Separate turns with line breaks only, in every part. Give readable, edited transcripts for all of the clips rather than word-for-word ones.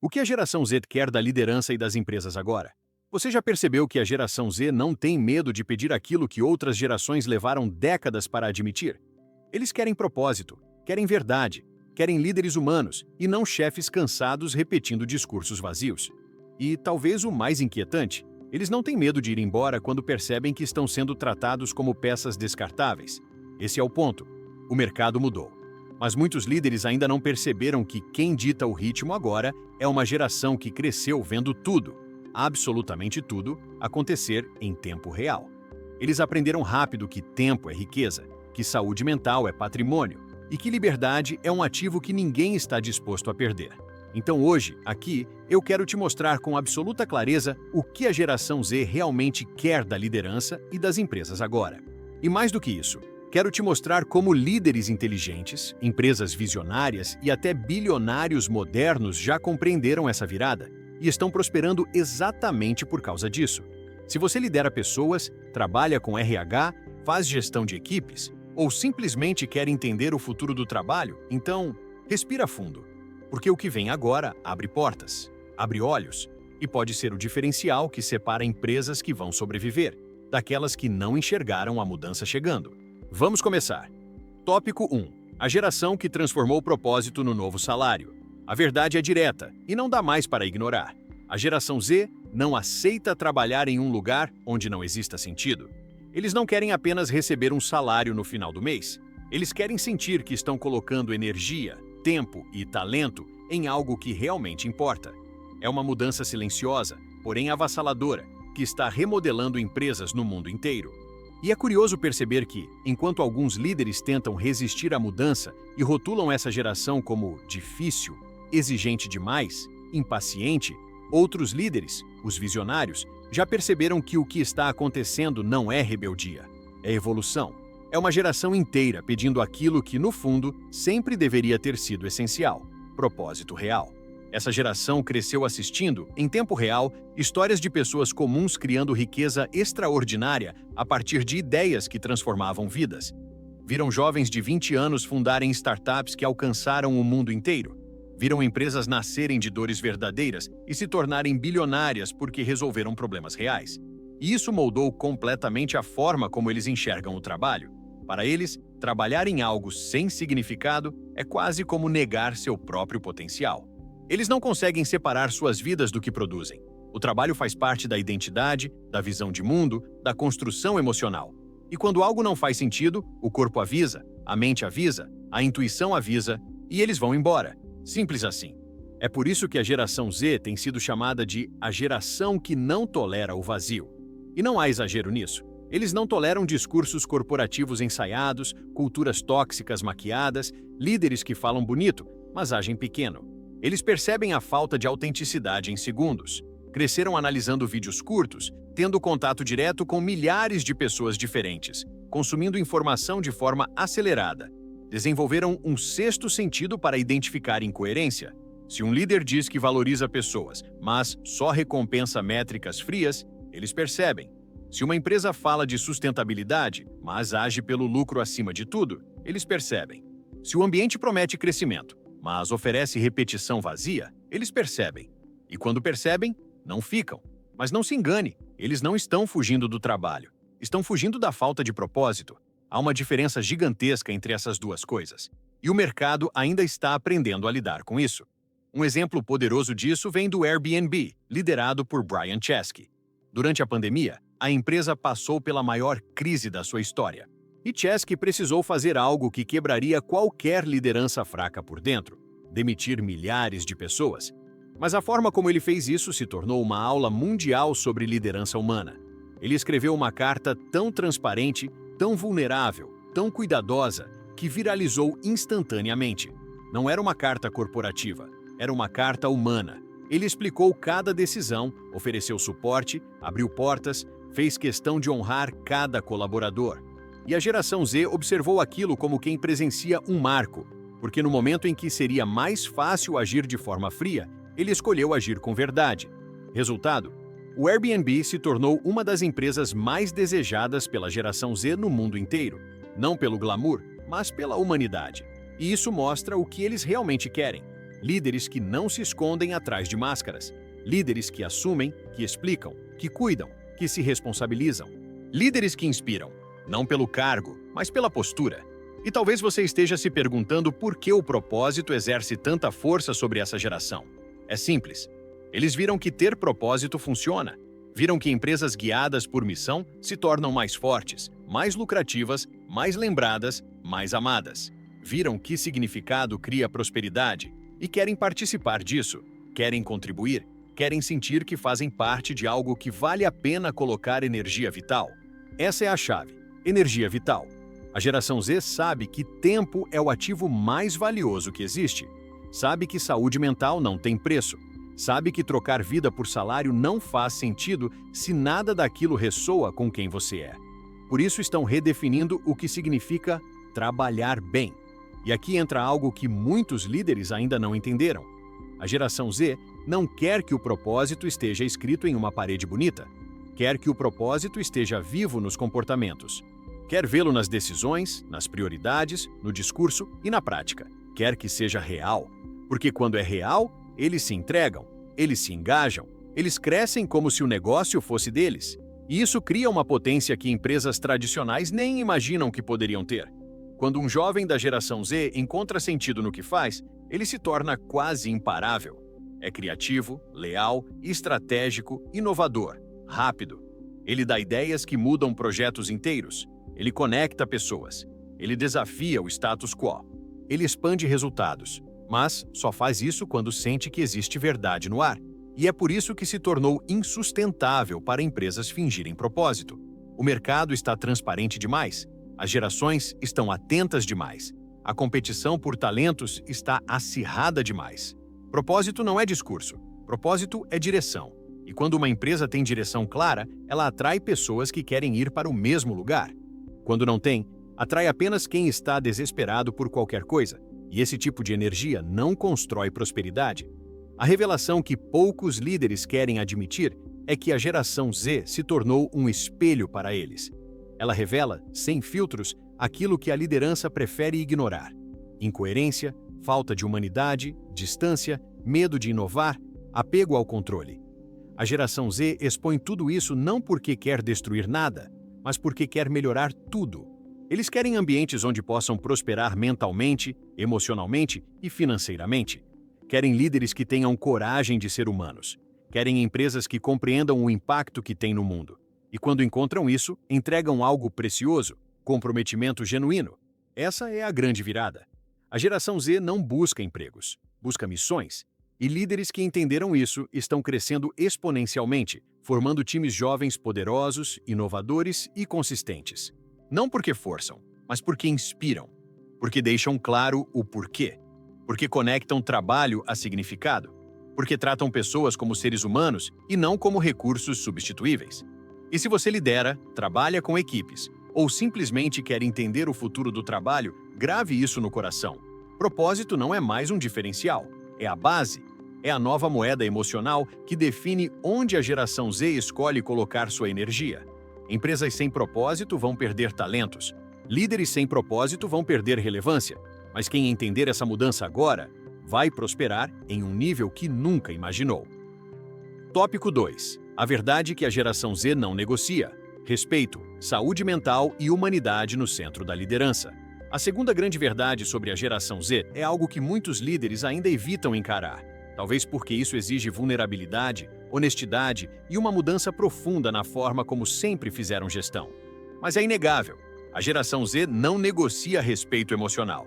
O que a geração Z quer da liderança e das empresas agora? Você já percebeu que a geração Z não tem medo de pedir aquilo que outras gerações levaram décadas para admitir? Eles querem propósito, querem verdade, querem líderes humanos e não chefes cansados repetindo discursos vazios. E talvez o mais inquietante, eles não têm medo de ir embora quando percebem que estão sendo tratados como peças descartáveis. Esse é o ponto. O mercado mudou. Mas muitos líderes ainda não perceberam que quem dita o ritmo agora é uma geração que cresceu vendo tudo, absolutamente tudo, acontecer em tempo real. Eles aprenderam rápido que tempo é riqueza, que saúde mental é patrimônio e que liberdade é um ativo que ninguém está disposto a perder. Então hoje, aqui, eu quero te mostrar com absoluta clareza o que a geração Z realmente quer da liderança e das empresas agora. E mais do que isso, quero te mostrar como líderes inteligentes, empresas visionárias e até bilionários modernos já compreenderam essa virada e estão prosperando exatamente por causa disso. Se você lidera pessoas, trabalha com RH, faz gestão de equipes ou simplesmente quer entender o futuro do trabalho, então respira fundo, porque o que vem agora abre portas, abre olhos e pode ser o diferencial que separa empresas que vão sobreviver daquelas que não enxergaram a mudança chegando. Vamos começar. Tópico 1. A geração que transformou o propósito no novo salário. A verdade é direta e não dá mais para ignorar. A geração Z não aceita trabalhar em um lugar onde não exista sentido. Eles não querem apenas receber um salário no final do mês. Eles querem sentir que estão colocando energia, tempo e talento em algo que realmente importa. É uma mudança silenciosa, porém avassaladora, que está remodelando empresas no mundo inteiro. E é curioso perceber que, enquanto alguns líderes tentam resistir à mudança e rotulam essa geração como difícil, exigente demais, impaciente, outros líderes, os visionários, já perceberam que o que está acontecendo não é rebeldia, é evolução. É uma geração inteira pedindo aquilo que, no fundo, sempre deveria ter sido essencial: propósito real. Essa geração cresceu assistindo, em tempo real, histórias de pessoas comuns criando riqueza extraordinária a partir de ideias que transformavam vidas. Viram jovens de 20 anos fundarem startups que alcançaram o mundo inteiro. Viram empresas nascerem de dores verdadeiras e se tornarem bilionárias porque resolveram problemas reais. E isso moldou completamente a forma como eles enxergam o trabalho. Para eles, trabalhar em algo sem significado é quase como negar seu próprio potencial. Eles não conseguem separar suas vidas do que produzem. O trabalho faz parte da identidade, da visão de mundo, da construção emocional. E quando algo não faz sentido, o corpo avisa, a mente avisa, a intuição avisa, e eles vão embora. Simples assim. É por isso que a geração Z tem sido chamada de a geração que não tolera o vazio. E não há exagero nisso. Eles não toleram discursos corporativos ensaiados, culturas tóxicas maquiadas, líderes que falam bonito, mas agem pequeno. Eles percebem a falta de autenticidade em segundos. Cresceram analisando vídeos curtos, tendo contato direto com milhares de pessoas diferentes, consumindo informação de forma acelerada. Desenvolveram um sexto sentido para identificar incoerência. Se um líder diz que valoriza pessoas, mas só recompensa métricas frias, eles percebem. Se uma empresa fala de sustentabilidade, mas age pelo lucro acima de tudo, eles percebem. Se o ambiente promete crescimento, mas oferece repetição vazia, eles percebem. E quando percebem, não ficam. Mas não se engane, eles não estão fugindo do trabalho. Estão fugindo da falta de propósito. Há uma diferença gigantesca entre essas duas coisas. E o mercado ainda está aprendendo a lidar com isso. Um exemplo poderoso disso vem do Airbnb, liderado por Brian Chesky. Durante a pandemia, a empresa passou pela maior crise da sua história. E Chesky precisou fazer algo que quebraria qualquer liderança fraca por dentro: demitir milhares de pessoas. Mas a forma como ele fez isso se tornou uma aula mundial sobre liderança humana. Ele escreveu uma carta tão transparente, tão vulnerável, tão cuidadosa, que viralizou instantaneamente. Não era uma carta corporativa, era uma carta humana. Ele explicou cada decisão, ofereceu suporte, abriu portas, fez questão de honrar cada colaborador. E a geração Z observou aquilo como quem presencia um marco, porque no momento em que seria mais fácil agir de forma fria, ele escolheu agir com verdade. Resultado: o Airbnb se tornou uma das empresas mais desejadas pela geração Z no mundo inteiro, não pelo glamour, mas pela humanidade. E isso mostra o que eles realmente querem: Líderes que não se escondem atrás de máscaras. Líderes que assumem, que explicam, que cuidam, que se responsabilizam. Líderes que inspiram, não pelo cargo, mas pela postura. E talvez você esteja se perguntando por que o propósito exerce tanta força sobre essa geração. É simples. Eles viram que ter propósito funciona. Viram que empresas guiadas por missão se tornam mais fortes, mais lucrativas, mais lembradas, mais amadas. Viram que significado cria prosperidade e querem participar disso, querem contribuir, querem sentir que fazem parte de algo que vale a pena colocar energia vital. Essa é a chave, energia vital. A geração Z sabe que tempo é o ativo mais valioso que existe. Sabe que saúde mental não tem preço. Sabe que trocar vida por salário não faz sentido se nada daquilo ressoa com quem você é. Por isso estão redefinindo o que significa trabalhar bem. E aqui entra algo que muitos líderes ainda não entenderam. A geração Z não quer que o propósito esteja escrito em uma parede bonita. Quer que o propósito esteja vivo nos comportamentos. Quer vê-lo nas decisões, nas prioridades, no discurso e na prática. Quer que seja real. Porque quando é real, eles se entregam, eles se engajam, eles crescem como se o negócio fosse deles. E isso cria uma potência que empresas tradicionais nem imaginam que poderiam ter. Quando um jovem da geração Z encontra sentido no que faz, ele se torna quase imparável. É criativo, leal, estratégico, inovador, rápido. Ele dá ideias que mudam projetos inteiros. Ele conecta pessoas. Ele desafia o status quo. Ele expande resultados. Mas só faz isso quando sente que existe verdade no ar. E é por isso que se tornou insustentável para empresas fingirem propósito. O mercado está transparente demais. As gerações estão atentas demais. A competição por talentos está acirrada demais. Propósito não é discurso. Propósito é direção. E quando uma empresa tem direção clara, ela atrai pessoas que querem ir para o mesmo lugar. Quando não tem, atrai apenas quem está desesperado por qualquer coisa. E esse tipo de energia não constrói prosperidade. A revelação que poucos líderes querem admitir é que a geração Z se tornou um espelho para eles. Ela revela, sem filtros, aquilo que a liderança prefere ignorar: incoerência, falta de humanidade, distância, medo de inovar, apego ao controle. A geração Z expõe tudo isso não porque quer destruir nada, mas porque quer melhorar tudo. Eles querem ambientes onde possam prosperar mentalmente, emocionalmente e financeiramente. Querem líderes que tenham coragem de ser humanos. Querem empresas que compreendam o impacto que têm no mundo. E quando encontram isso, entregam algo precioso, comprometimento genuíno. Essa é a grande virada. A geração Z não busca empregos, busca missões. E líderes que entenderam isso estão crescendo exponencialmente, formando times jovens poderosos, inovadores e consistentes. Não porque forçam, mas porque inspiram. Porque deixam claro o porquê. Porque conectam trabalho a significado. Porque tratam pessoas como seres humanos e não como recursos substituíveis. E se você lidera, trabalha com equipes, ou simplesmente quer entender o futuro do trabalho, grave isso no coração. Propósito não é mais um diferencial, é a base. É a nova moeda emocional que define onde a geração Z escolhe colocar sua energia. Empresas sem propósito vão perder talentos. Líderes sem propósito vão perder relevância. Mas quem entender essa mudança agora vai prosperar em um nível que nunca imaginou. Tópico 2. A verdade que a geração Z não negocia. Respeito, saúde mental e humanidade no centro da liderança. A segunda grande verdade sobre a geração Z é algo que muitos líderes ainda evitam encarar. Talvez porque isso exige vulnerabilidade, honestidade e uma mudança profunda na forma como sempre fizeram gestão. Mas é inegável, a geração Z não negocia respeito emocional.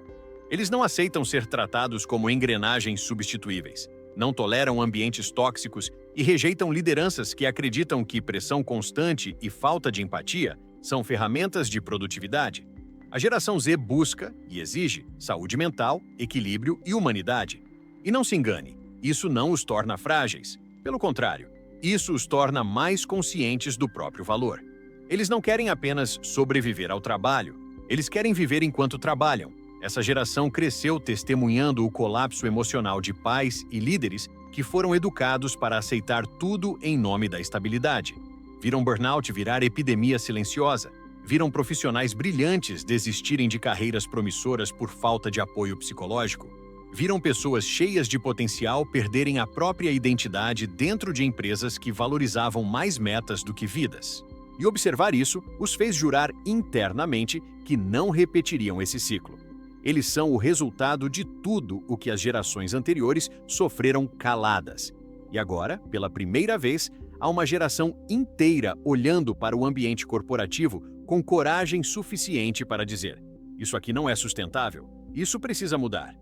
Eles não aceitam ser tratados como engrenagens substituíveis, não toleram ambientes tóxicos e rejeitam lideranças que acreditam que pressão constante e falta de empatia são ferramentas de produtividade. A geração Z busca e exige saúde mental, equilíbrio e humanidade. E não se engane, isso não os torna frágeis. Pelo contrário, isso os torna mais conscientes do próprio valor. Eles não querem apenas sobreviver ao trabalho, eles querem viver enquanto trabalham. Essa geração cresceu testemunhando o colapso emocional de pais e líderes que foram educados para aceitar tudo em nome da estabilidade. Viram burnout virar epidemia silenciosa, viram profissionais brilhantes desistirem de carreiras promissoras por falta de apoio psicológico. Viram pessoas cheias de potencial perderem a própria identidade dentro de empresas que valorizavam mais metas do que vidas. E observar isso os fez jurar internamente que não repetiriam esse ciclo. Eles são o resultado de tudo o que as gerações anteriores sofreram caladas. E agora, pela primeira vez, há uma geração inteira olhando para o ambiente corporativo com coragem suficiente para dizer: isso aqui não é sustentável, isso precisa mudar.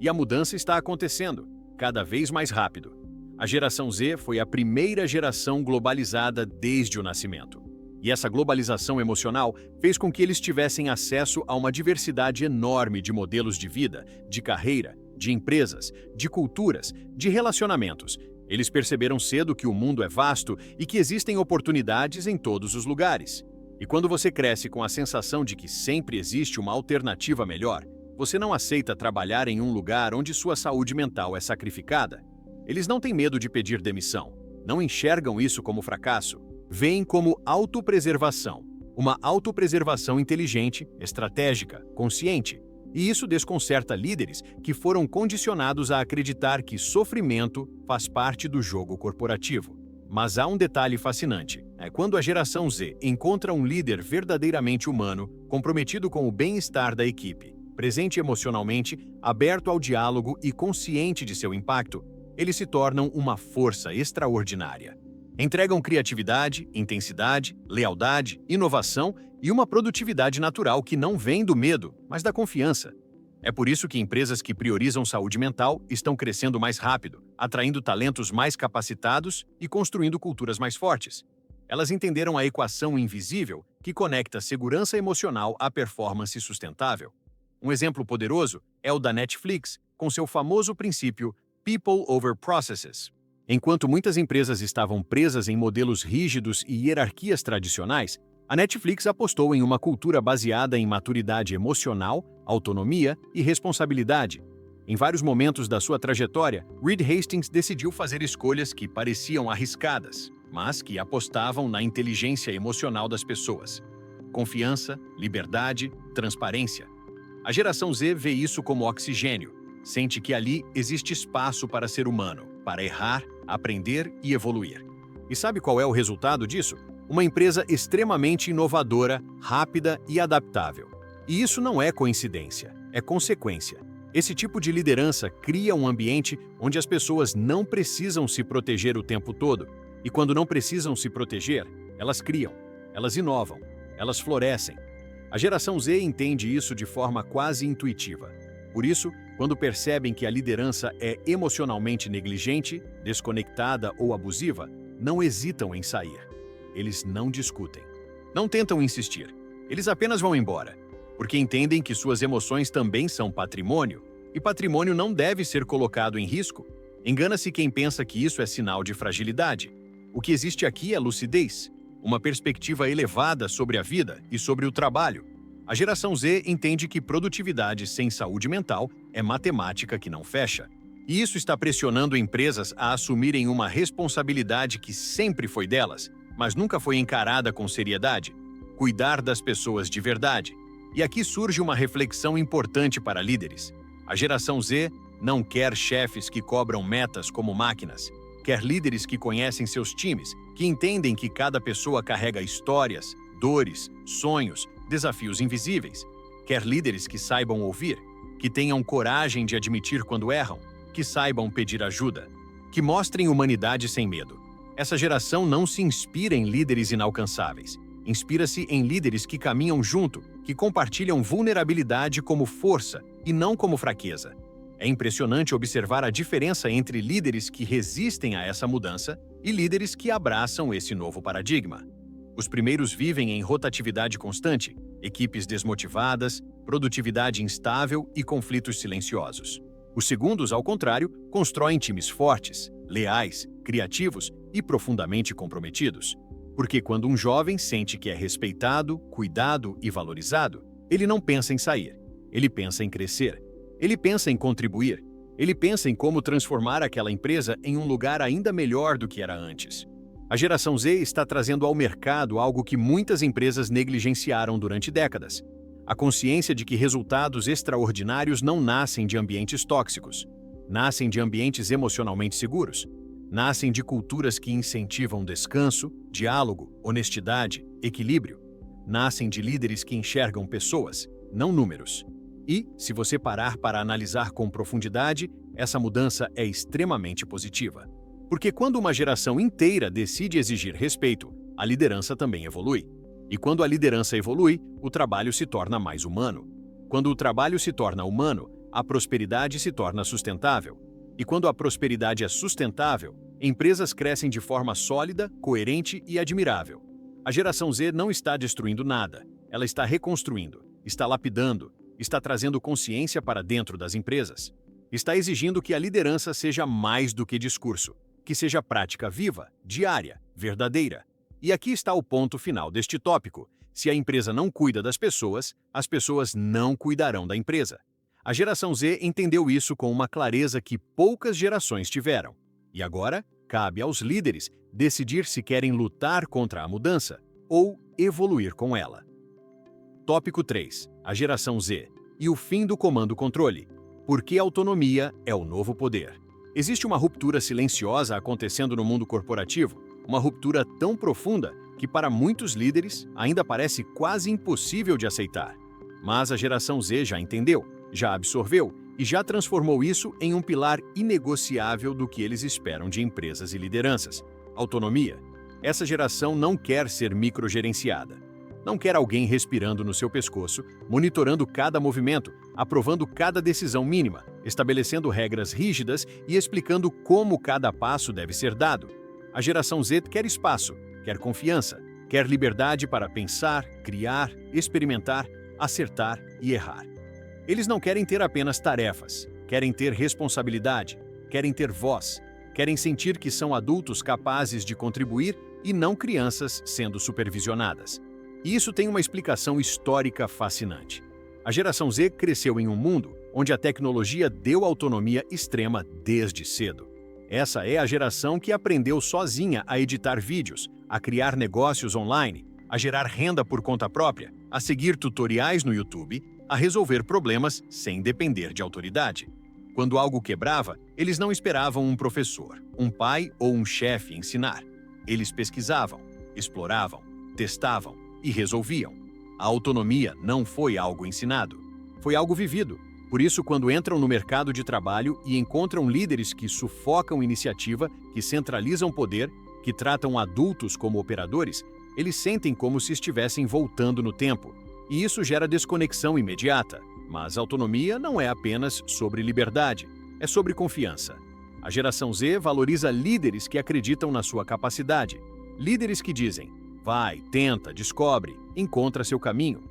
E a mudança está acontecendo, cada vez mais rápido. A geração Z foi a primeira geração globalizada desde o nascimento. E essa globalização emocional fez com que eles tivessem acesso a uma diversidade enorme de modelos de vida, de carreira, de empresas, de culturas, de relacionamentos. Eles perceberam cedo que o mundo é vasto e que existem oportunidades em todos os lugares. E quando você cresce com a sensação de que sempre existe uma alternativa melhor, você não aceita trabalhar em um lugar onde sua saúde mental é sacrificada. Eles não têm medo de pedir demissão, não enxergam isso como fracasso, veem como autopreservação, uma autopreservação inteligente, estratégica, consciente. E isso desconcerta líderes que foram condicionados a acreditar que sofrimento faz parte do jogo corporativo. Mas há um detalhe fascinante: quando a geração Z encontra um líder verdadeiramente humano, comprometido com o bem-estar da equipe, presente emocionalmente, aberto ao diálogo e consciente de seu impacto, eles se tornam uma força extraordinária. Entregam criatividade, intensidade, lealdade, inovação e uma produtividade natural que não vem do medo, mas da confiança. É por isso que empresas que priorizam saúde mental estão crescendo mais rápido, atraindo talentos mais capacitados e construindo culturas mais fortes. Elas entenderam a equação invisível que conecta segurança emocional à performance sustentável. Um exemplo poderoso é o da Netflix, com seu famoso princípio People over Processes. Enquanto muitas empresas estavam presas em modelos rígidos e hierarquias tradicionais, a Netflix apostou em uma cultura baseada em maturidade emocional, autonomia e responsabilidade. Em vários momentos da sua trajetória, Reed Hastings decidiu fazer escolhas que pareciam arriscadas, mas que apostavam na inteligência emocional das pessoas. Confiança, liberdade, transparência. A geração Z vê isso como oxigênio. Sente que ali existe espaço para ser humano, para errar, aprender e evoluir. E sabe qual é o resultado disso? Uma empresa extremamente inovadora, rápida e adaptável. E isso não é coincidência, é consequência. Esse tipo de liderança cria um ambiente onde as pessoas não precisam se proteger o tempo todo. E quando não precisam se proteger, elas criam, elas inovam, elas florescem. A geração Z entende isso de forma quase intuitiva. Por isso, quando percebem que a liderança é emocionalmente negligente, desconectada ou abusiva, não hesitam em sair. Eles não discutem. Não tentam insistir. Eles apenas vão embora, porque entendem que suas emoções também são patrimônio, e patrimônio não deve ser colocado em risco. Engana-se quem pensa que isso é sinal de fragilidade. O que existe aqui é lucidez, uma perspectiva elevada sobre a vida e sobre o trabalho. A geração Z entende que produtividade sem saúde mental é matemática que não fecha. E isso está pressionando empresas a assumirem uma responsabilidade que sempre foi delas, mas nunca foi encarada com seriedade: cuidar das pessoas de verdade. E aqui surge uma reflexão importante para líderes. A geração Z não quer chefes que cobram metas como máquinas. Quer líderes que conhecem seus times, que entendem que cada pessoa carrega histórias, dores, sonhos, desafios invisíveis. Quer líderes que saibam ouvir, que tenham coragem de admitir quando erram, que saibam pedir ajuda, que mostrem humanidade sem medo. Essa geração não se inspira em líderes inalcançáveis. Inspira-se em líderes que caminham junto, que compartilham vulnerabilidade como força e não como fraqueza. É impressionante observar a diferença entre líderes que resistem a essa mudança e líderes que abraçam esse novo paradigma. Os primeiros vivem em rotatividade constante, equipes desmotivadas, produtividade instável e conflitos silenciosos. Os segundos, ao contrário, constroem times fortes, leais, criativos e profundamente comprometidos. Porque quando um jovem sente que é respeitado, cuidado e valorizado, ele não pensa em sair, ele pensa em crescer, ele pensa em contribuir, ele pensa em como transformar aquela empresa em um lugar ainda melhor do que era antes. A geração Z está trazendo ao mercado algo que muitas empresas negligenciaram durante décadas: A consciência de que resultados extraordinários não nascem de ambientes tóxicos, nascem de ambientes emocionalmente seguros, nascem de culturas que incentivam descanso, diálogo, honestidade, equilíbrio, nascem de líderes que enxergam pessoas, não números. E, se você parar para analisar com profundidade, essa mudança é extremamente positiva. Porque quando uma geração inteira decide exigir respeito, a liderança também evolui. E quando a liderança evolui, o trabalho se torna mais humano. Quando o trabalho se torna humano, a prosperidade se torna sustentável. E quando a prosperidade é sustentável, empresas crescem de forma sólida, coerente e admirável. A geração Z não está destruindo nada. Ela está reconstruindo, está lapidando, está trazendo consciência para dentro das empresas. Está exigindo que a liderança seja mais do que discurso, que seja prática viva, diária, verdadeira. E aqui está o ponto final deste tópico. Se a empresa não cuida das pessoas, as pessoas não cuidarão da empresa. A geração Z entendeu isso com uma clareza que poucas gerações tiveram. E agora, cabe aos líderes decidir se querem lutar contra a mudança ou evoluir com ela. Tópico 3. A geração Z e o fim do comando-controle. Por que a autonomia é o novo poder? Existe uma ruptura silenciosa acontecendo no mundo corporativo, uma ruptura tão profunda que para muitos líderes ainda parece quase impossível de aceitar. Mas a geração Z já entendeu, já absorveu e já transformou isso em um pilar inegociável do que eles esperam de empresas e lideranças. Autonomia. Essa geração não quer ser microgerenciada. Não quer alguém respirando no seu pescoço, monitorando cada movimento, aprovando cada decisão mínima, estabelecendo regras rígidas e explicando como cada passo deve ser dado. A geração Z quer espaço, quer confiança, quer liberdade para pensar, criar, experimentar, acertar e errar. Eles não querem ter apenas tarefas, querem ter responsabilidade, querem ter voz, querem sentir que são adultos capazes de contribuir e não crianças sendo supervisionadas. E isso tem uma explicação histórica fascinante. A geração Z cresceu em um mundo onde a tecnologia deu autonomia extrema desde cedo. Essa é a geração que aprendeu sozinha a editar vídeos, a criar negócios online, a gerar renda por conta própria, a seguir tutoriais no YouTube, a resolver problemas sem depender de autoridade. Quando algo quebrava, eles não esperavam um professor, um pai ou um chefe ensinar. Eles pesquisavam, exploravam, testavam e resolviam. A autonomia não foi algo ensinado, foi algo vivido. Por isso, quando entram no mercado de trabalho e encontram líderes que sufocam iniciativa, que centralizam poder, que tratam adultos como operadores, eles sentem como se estivessem voltando no tempo. E isso gera desconexão imediata. Mas autonomia não é apenas sobre liberdade, é sobre confiança. A geração Z valoriza líderes que acreditam na sua capacidade. Líderes que dizem: vai, tenta, descobre, encontra seu caminho.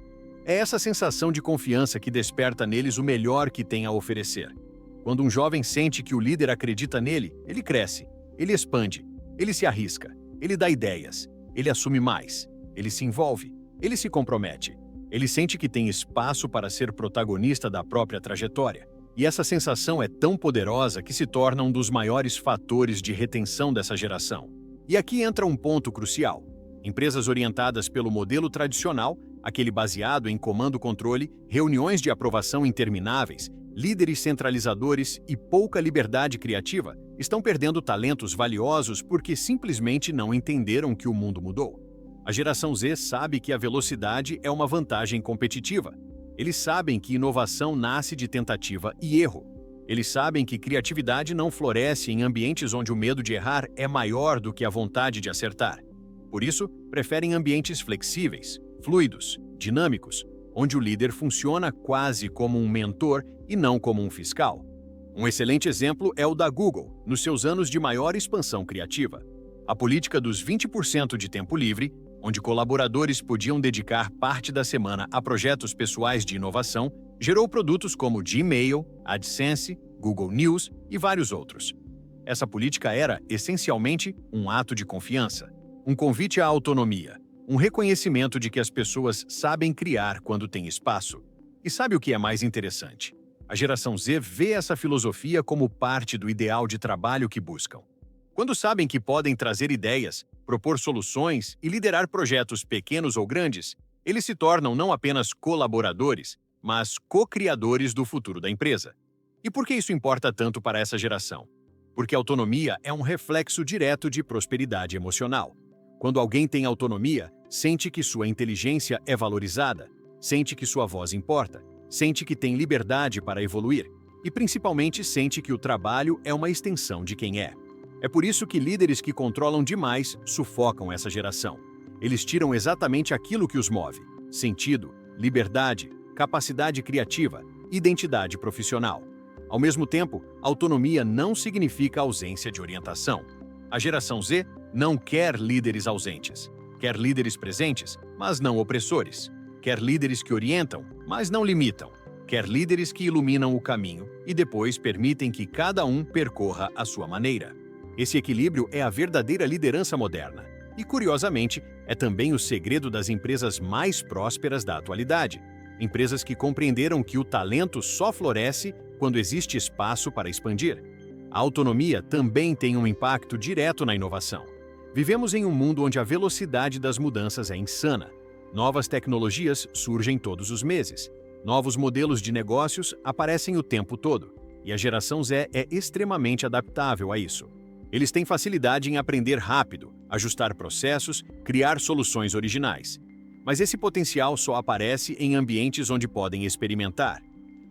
É essa sensação de confiança que desperta neles o melhor que tem a oferecer. Quando um jovem sente que o líder acredita nele, ele cresce, ele expande, ele se arrisca, ele dá ideias, ele assume mais, ele se envolve, ele se compromete. Ele sente que tem espaço para ser protagonista da própria trajetória. E essa sensação é tão poderosa que se torna um dos maiores fatores de retenção dessa geração. E aqui entra um ponto crucial. Empresas orientadas pelo modelo tradicional, aquele baseado em comando-controle, reuniões de aprovação intermináveis, líderes centralizadores e pouca liberdade criativa, estão perdendo talentos valiosos porque simplesmente não entenderam que o mundo mudou. A geração Z sabe que a velocidade é uma vantagem competitiva. Eles sabem que inovação nasce de tentativa e erro. Eles sabem que criatividade não floresce em ambientes onde o medo de errar é maior do que a vontade de acertar. Por isso, preferem ambientes flexíveis, fluidos, dinâmicos, onde o líder funciona quase como um mentor e não como um fiscal. Um excelente exemplo é o da Google, nos seus anos de maior expansão criativa. A política dos 20% de tempo livre, onde colaboradores podiam dedicar parte da semana a projetos pessoais de inovação, gerou produtos como Gmail, AdSense, Google News e vários outros. Essa política era, essencialmente, um ato de confiança, um convite à autonomia, um reconhecimento de que as pessoas sabem criar quando têm espaço. E sabe o que é mais interessante? A geração Z vê essa filosofia como parte do ideal de trabalho que buscam. Quando sabem que podem trazer ideias, propor soluções e liderar projetos pequenos ou grandes, Eles se tornam não apenas colaboradores, mas co-criadores do futuro da empresa. E por que isso importa tanto para essa geração? Porque autonomia é um reflexo direto de prosperidade emocional. Quando alguém tem autonomia, sente que sua inteligência é valorizada, sente que sua voz importa, sente que tem liberdade para evoluir e, principalmente, sente que o trabalho é uma extensão de quem é. É por isso que líderes que controlam demais sufocam essa geração. Eles tiram exatamente aquilo que os move: sentido, liberdade, capacidade criativa, identidade profissional. Ao mesmo tempo, autonomia não significa ausência de orientação. A geração Z não quer líderes ausentes. Quer líderes presentes, mas não opressores. Quer líderes que orientam, mas não limitam. Quer líderes que iluminam o caminho e depois permitem que cada um percorra a sua maneira. Esse equilíbrio é a verdadeira liderança moderna. E, curiosamente, é também o segredo das empresas mais prósperas da atualidade. Empresas que compreenderam que o talento só floresce quando existe espaço para expandir. A autonomia também tem um impacto direto na inovação. Vivemos em um mundo onde a velocidade das mudanças é insana. Novas tecnologias surgem todos os meses. Novos modelos de negócios aparecem o tempo todo. E a geração Z é extremamente adaptável a isso. Eles têm facilidade em aprender rápido, ajustar processos, criar soluções originais. Mas esse potencial só aparece em ambientes onde podem experimentar.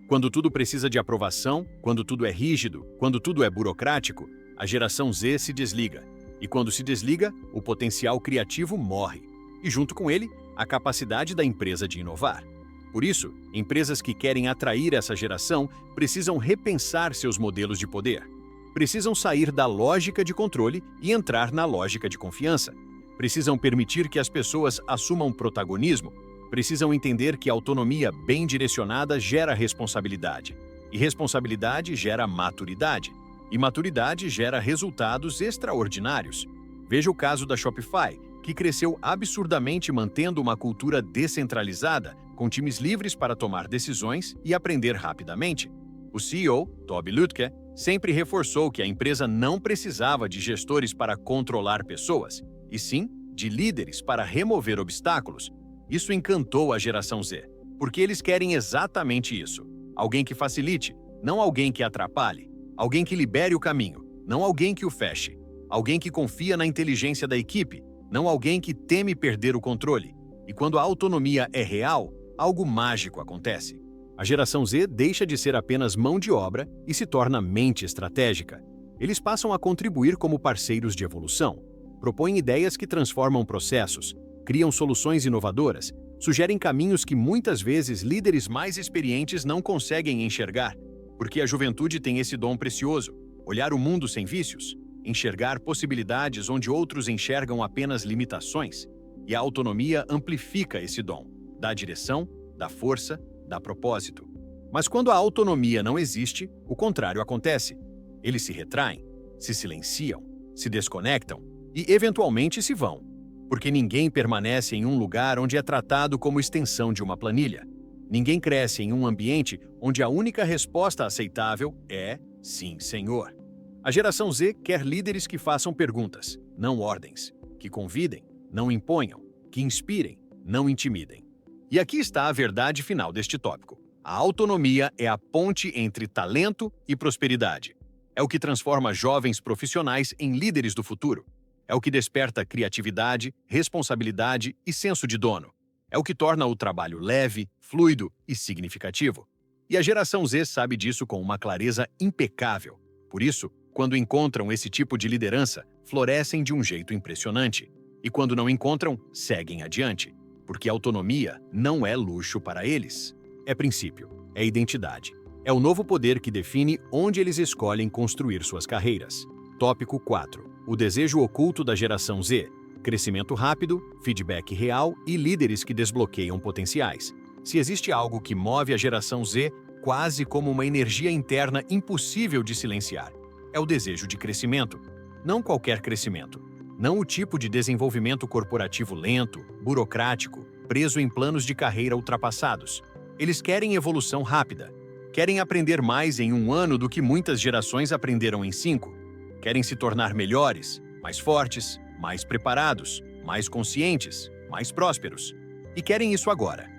Quando tudo precisa de aprovação, quando tudo é rígido, quando tudo é burocrático, a geração Z se desliga. E quando se desliga, o potencial criativo morre. E junto com ele, a capacidade da empresa de inovar. Por isso, empresas que querem atrair essa geração precisam repensar seus modelos de poder. Precisam sair da lógica de controle e entrar na lógica de confiança. Precisam permitir que as pessoas assumam protagonismo. Precisam entender que a autonomia bem direcionada gera responsabilidade. E responsabilidade gera maturidade. E maturidade gera resultados extraordinários. Veja o caso da Shopify, que cresceu absurdamente mantendo uma cultura descentralizada, com times livres para tomar decisões e aprender rapidamente. O CEO, Tobi Lütke, sempre reforçou que a empresa não precisava de gestores para controlar pessoas, e sim de líderes para remover obstáculos. Isso encantou a geração Z, porque eles querem exatamente isso. Alguém que facilite, não alguém que atrapalhe. Alguém que libere o caminho, não alguém que o feche. Alguém que confia na inteligência da equipe, não alguém que teme perder o controle. E quando a autonomia é real, algo mágico acontece. A geração Z deixa de ser apenas mão de obra e se torna mente estratégica. Eles passam a contribuir como parceiros de evolução. Propõem ideias que transformam processos, criam soluções inovadoras, sugerem caminhos que muitas vezes líderes mais experientes não conseguem enxergar, porque a juventude tem esse dom precioso: olhar o mundo sem vícios, enxergar possibilidades onde outros enxergam apenas limitações. E a autonomia amplifica esse dom, dá direção, dá força, dá propósito. Mas quando a autonomia não existe, o contrário acontece. Eles se retraem, se silenciam, se desconectam e, eventualmente, se vão. Porque ninguém permanece em um lugar onde é tratado como extensão de uma planilha. Ninguém cresce em um ambiente onde a única resposta aceitável é sim, senhor. A geração Z quer líderes que façam perguntas, não ordens, que convidem, não imponham, que inspirem, não intimidem. E aqui está a verdade final deste tópico. A autonomia é a ponte entre talento e prosperidade. É o que transforma jovens profissionais em líderes do futuro. É o que desperta criatividade, responsabilidade e senso de dono. É o que torna o trabalho leve, fluido e significativo. E a geração Z sabe disso com uma clareza impecável. Por isso, quando encontram esse tipo de liderança, florescem de um jeito impressionante. E quando não encontram, seguem adiante. Porque autonomia não é luxo para eles. É princípio, é identidade. É o novo poder que define onde eles escolhem construir suas carreiras. Tópico 4. O desejo oculto da geração Z. Crescimento rápido, feedback real e líderes que desbloqueiam potenciais. Se existe algo que move a geração Z, quase como uma energia interna impossível de silenciar, é o desejo de crescimento. Não qualquer crescimento. Não o tipo de desenvolvimento corporativo lento, burocrático, preso em planos de carreira ultrapassados. Eles querem evolução rápida. Querem aprender mais em 1 ano do que muitas gerações aprenderam em 5. Querem se tornar melhores, mais fortes, mais preparados, mais conscientes, mais prósperos. e querem isso agora.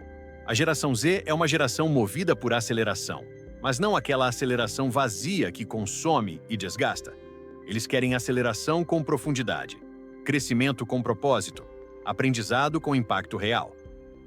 A geração Z é uma geração movida por aceleração, mas não aquela aceleração vazia que consome e desgasta. Eles querem aceleração com profundidade, crescimento com propósito, aprendizado com impacto real.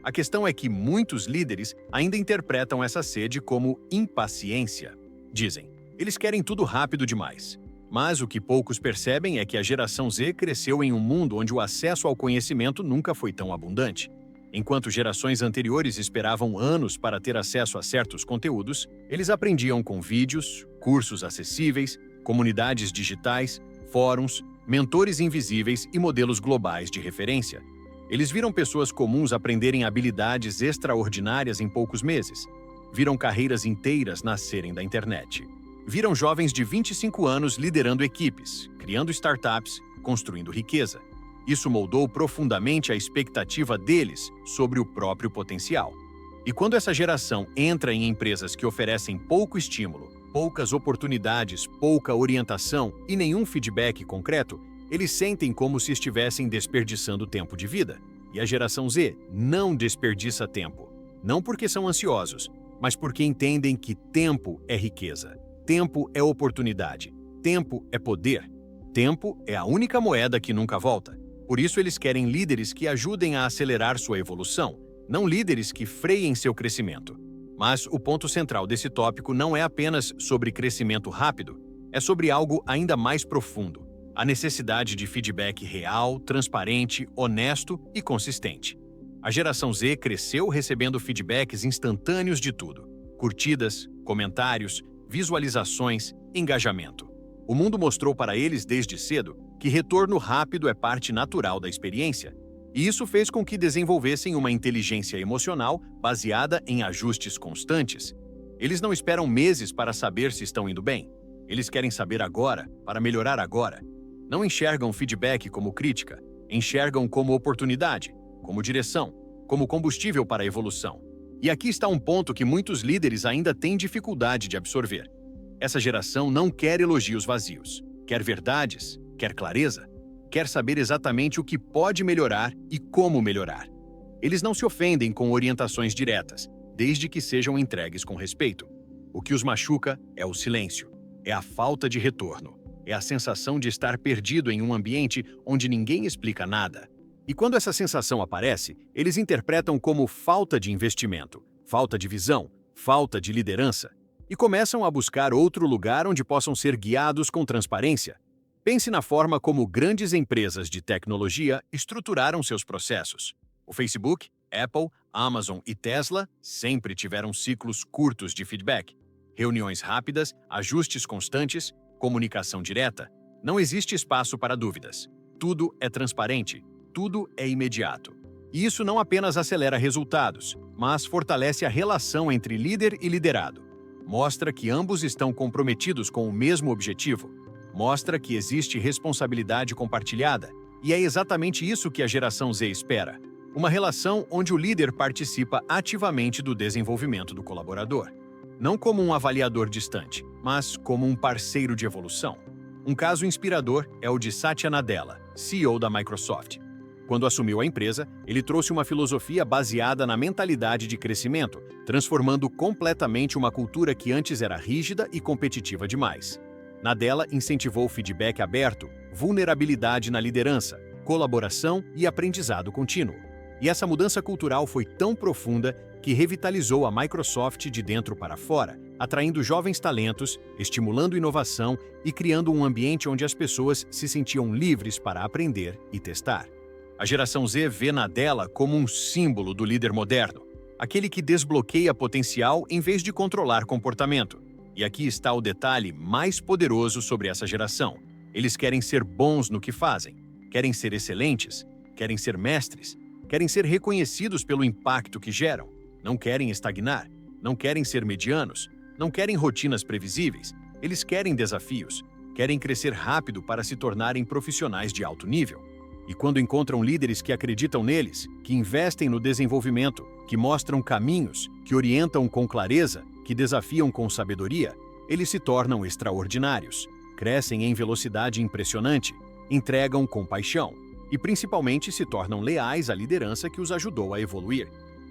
A questão é que muitos líderes ainda interpretam essa sede como impaciência. Dizem, eles querem tudo rápido demais. Mas o que poucos percebem é que a geração Z cresceu em um mundo onde o acesso ao conhecimento nunca foi tão abundante. Enquanto gerações anteriores esperavam anos para ter acesso a certos conteúdos, eles aprendiam com vídeos, cursos acessíveis, comunidades digitais, fóruns, mentores invisíveis e modelos globais de referência. Eles viram pessoas comuns aprenderem habilidades extraordinárias em poucos meses. Viram carreiras inteiras nascerem da internet. Viram jovens de 25 anos liderando equipes, criando startups, construindo riqueza. Isso moldou profundamente a expectativa deles sobre o próprio potencial. E quando essa geração entra em empresas que oferecem pouco estímulo, poucas oportunidades, pouca orientação e nenhum feedback concreto, eles sentem como se estivessem desperdiçando tempo de vida. E a geração Z não desperdiça tempo. Não porque são ansiosos, mas porque entendem que tempo é riqueza. Tempo é oportunidade. Tempo é poder. Tempo é a única moeda que nunca volta. Por isso eles querem líderes que ajudem a acelerar sua evolução, não líderes que freiem seu crescimento. Mas o ponto central desse tópico não é apenas sobre crescimento rápido, é sobre algo ainda mais profundo. A necessidade de feedback real, transparente, honesto e consistente. A geração Z cresceu recebendo feedbacks instantâneos de tudo. Curtidas, comentários, visualizações, engajamento. O mundo mostrou para eles desde cedo que retorno rápido é parte natural da experiência, e isso fez com que desenvolvessem uma inteligência emocional baseada em ajustes constantes. Eles não esperam meses para saber se estão indo bem. Eles querem saber agora, para melhorar agora. Não enxergam feedback como crítica, enxergam como oportunidade, como direção, como combustível para a evolução. E aqui está um ponto que muitos líderes ainda têm dificuldade de absorver. Essa geração não quer elogios vazios, quer verdades, quer clareza, quer saber exatamente o que pode melhorar e como melhorar. Eles não se ofendem com orientações diretas, desde que sejam entregues com respeito. O que os machuca é o silêncio, é a falta de retorno. É a sensação de estar perdido em um ambiente onde ninguém explica nada. E quando essa sensação aparece, eles interpretam como falta de investimento, falta de visão, falta de liderança, e começam a buscar outro lugar onde possam ser guiados com transparência. Pense na forma como grandes empresas de tecnologia estruturaram seus processos. O Facebook, Apple, Amazon e Tesla sempre tiveram ciclos curtos de feedback, reuniões rápidas, ajustes constantes, comunicação direta. Não existe espaço para dúvidas. Tudo é transparente, tudo é imediato. E isso não apenas acelera resultados, mas fortalece a relação entre líder e liderado. Mostra que ambos estão comprometidos com o mesmo objetivo. Mostra que existe responsabilidade compartilhada. E é exatamente isso que a geração Z espera. Uma relação onde o líder participa ativamente do desenvolvimento do colaborador. Não como um avaliador distante, mas como um parceiro de evolução. Um caso inspirador é o de Satya Nadella, CEO da Microsoft. Quando assumiu a empresa, ele trouxe uma filosofia baseada na mentalidade de crescimento, transformando completamente uma cultura que antes era rígida e competitiva demais. Nadella incentivou feedback aberto, vulnerabilidade na liderança, colaboração e aprendizado contínuo. E essa mudança cultural foi tão profunda que revitalizou a Microsoft de dentro para fora, atraindo jovens talentos, estimulando inovação e criando um ambiente onde as pessoas se sentiam livres para aprender e testar. A geração Z vê Nadella como um símbolo do líder moderno, aquele que desbloqueia potencial em vez de controlar comportamento. E aqui está o detalhe mais poderoso sobre essa geração. Eles querem ser bons no que fazem, querem ser excelentes, querem ser mestres, querem ser reconhecidos pelo impacto que geram. Não querem estagnar, não querem ser medianos, não querem rotinas previsíveis. Eles querem desafios, querem crescer rápido para se tornarem profissionais de alto nível. E quando encontram líderes que acreditam neles, que investem no desenvolvimento, que mostram caminhos, que orientam com clareza, que desafiam com sabedoria, eles se tornam extraordinários, crescem em velocidade impressionante, entregam com paixão. e principalmente se tornam leais à liderança que os ajudou a evoluir.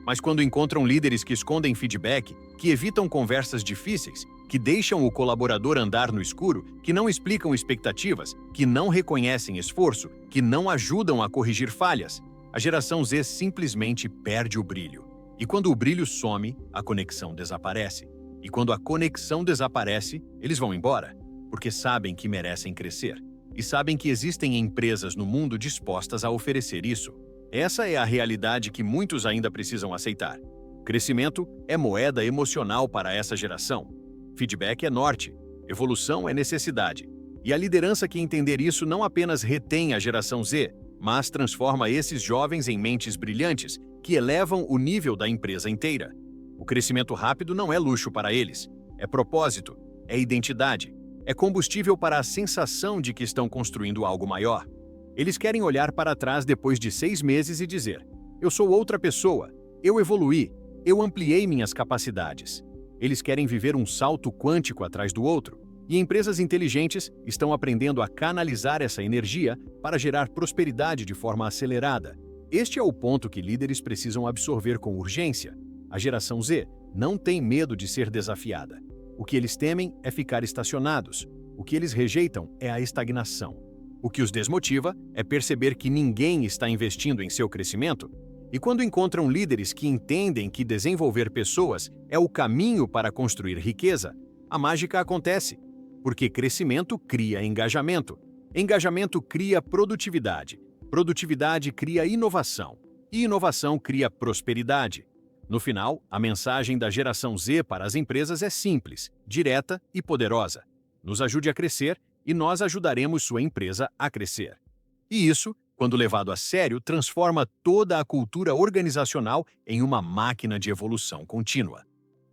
Mas quando encontram líderes que escondem feedback, que evitam conversas difíceis, que deixam o colaborador andar no escuro, que não explicam expectativas, que não reconhecem esforço, que não ajudam a corrigir falhas, a geração Z simplesmente perde o brilho. E quando o brilho some, a conexão desaparece. E quando a conexão desaparece, eles vão embora, porque sabem que merecem crescer. E sabem que existem empresas no mundo dispostas a oferecer isso. Essa é a realidade que muitos ainda precisam aceitar. Crescimento é moeda emocional para essa geração. Feedback é norte, evolução é necessidade. E a liderança que entender isso não apenas retém a geração Z, mas transforma esses jovens em mentes brilhantes que elevam o nível da empresa inteira. O crescimento rápido não é luxo para eles, é propósito, é identidade, é combustível para a sensação de que estão construindo algo maior. Eles querem olhar para trás depois de 6 meses e dizer: eu sou outra pessoa, eu evoluí, eu ampliei minhas capacidades. Eles querem viver um salto quântico atrás do outro, e empresas inteligentes estão aprendendo a canalizar essa energia para gerar prosperidade de forma acelerada. Este é o ponto que líderes precisam absorver com urgência. A geração Z não tem medo de ser desafiada. O que eles temem é ficar estacionados. O que eles rejeitam é a estagnação. O que os desmotiva é perceber que ninguém está investindo em seu crescimento. E quando encontram líderes que entendem que desenvolver pessoas é o caminho para construir riqueza, a mágica acontece. Porque crescimento cria engajamento. Engajamento cria produtividade. Produtividade cria inovação. E inovação cria prosperidade. No final, a mensagem da geração Z para as empresas é simples, direta e poderosa. Nos ajude a crescer e nós ajudaremos sua empresa a crescer. E isso, quando levado a sério, transforma toda a cultura organizacional em uma máquina de evolução contínua.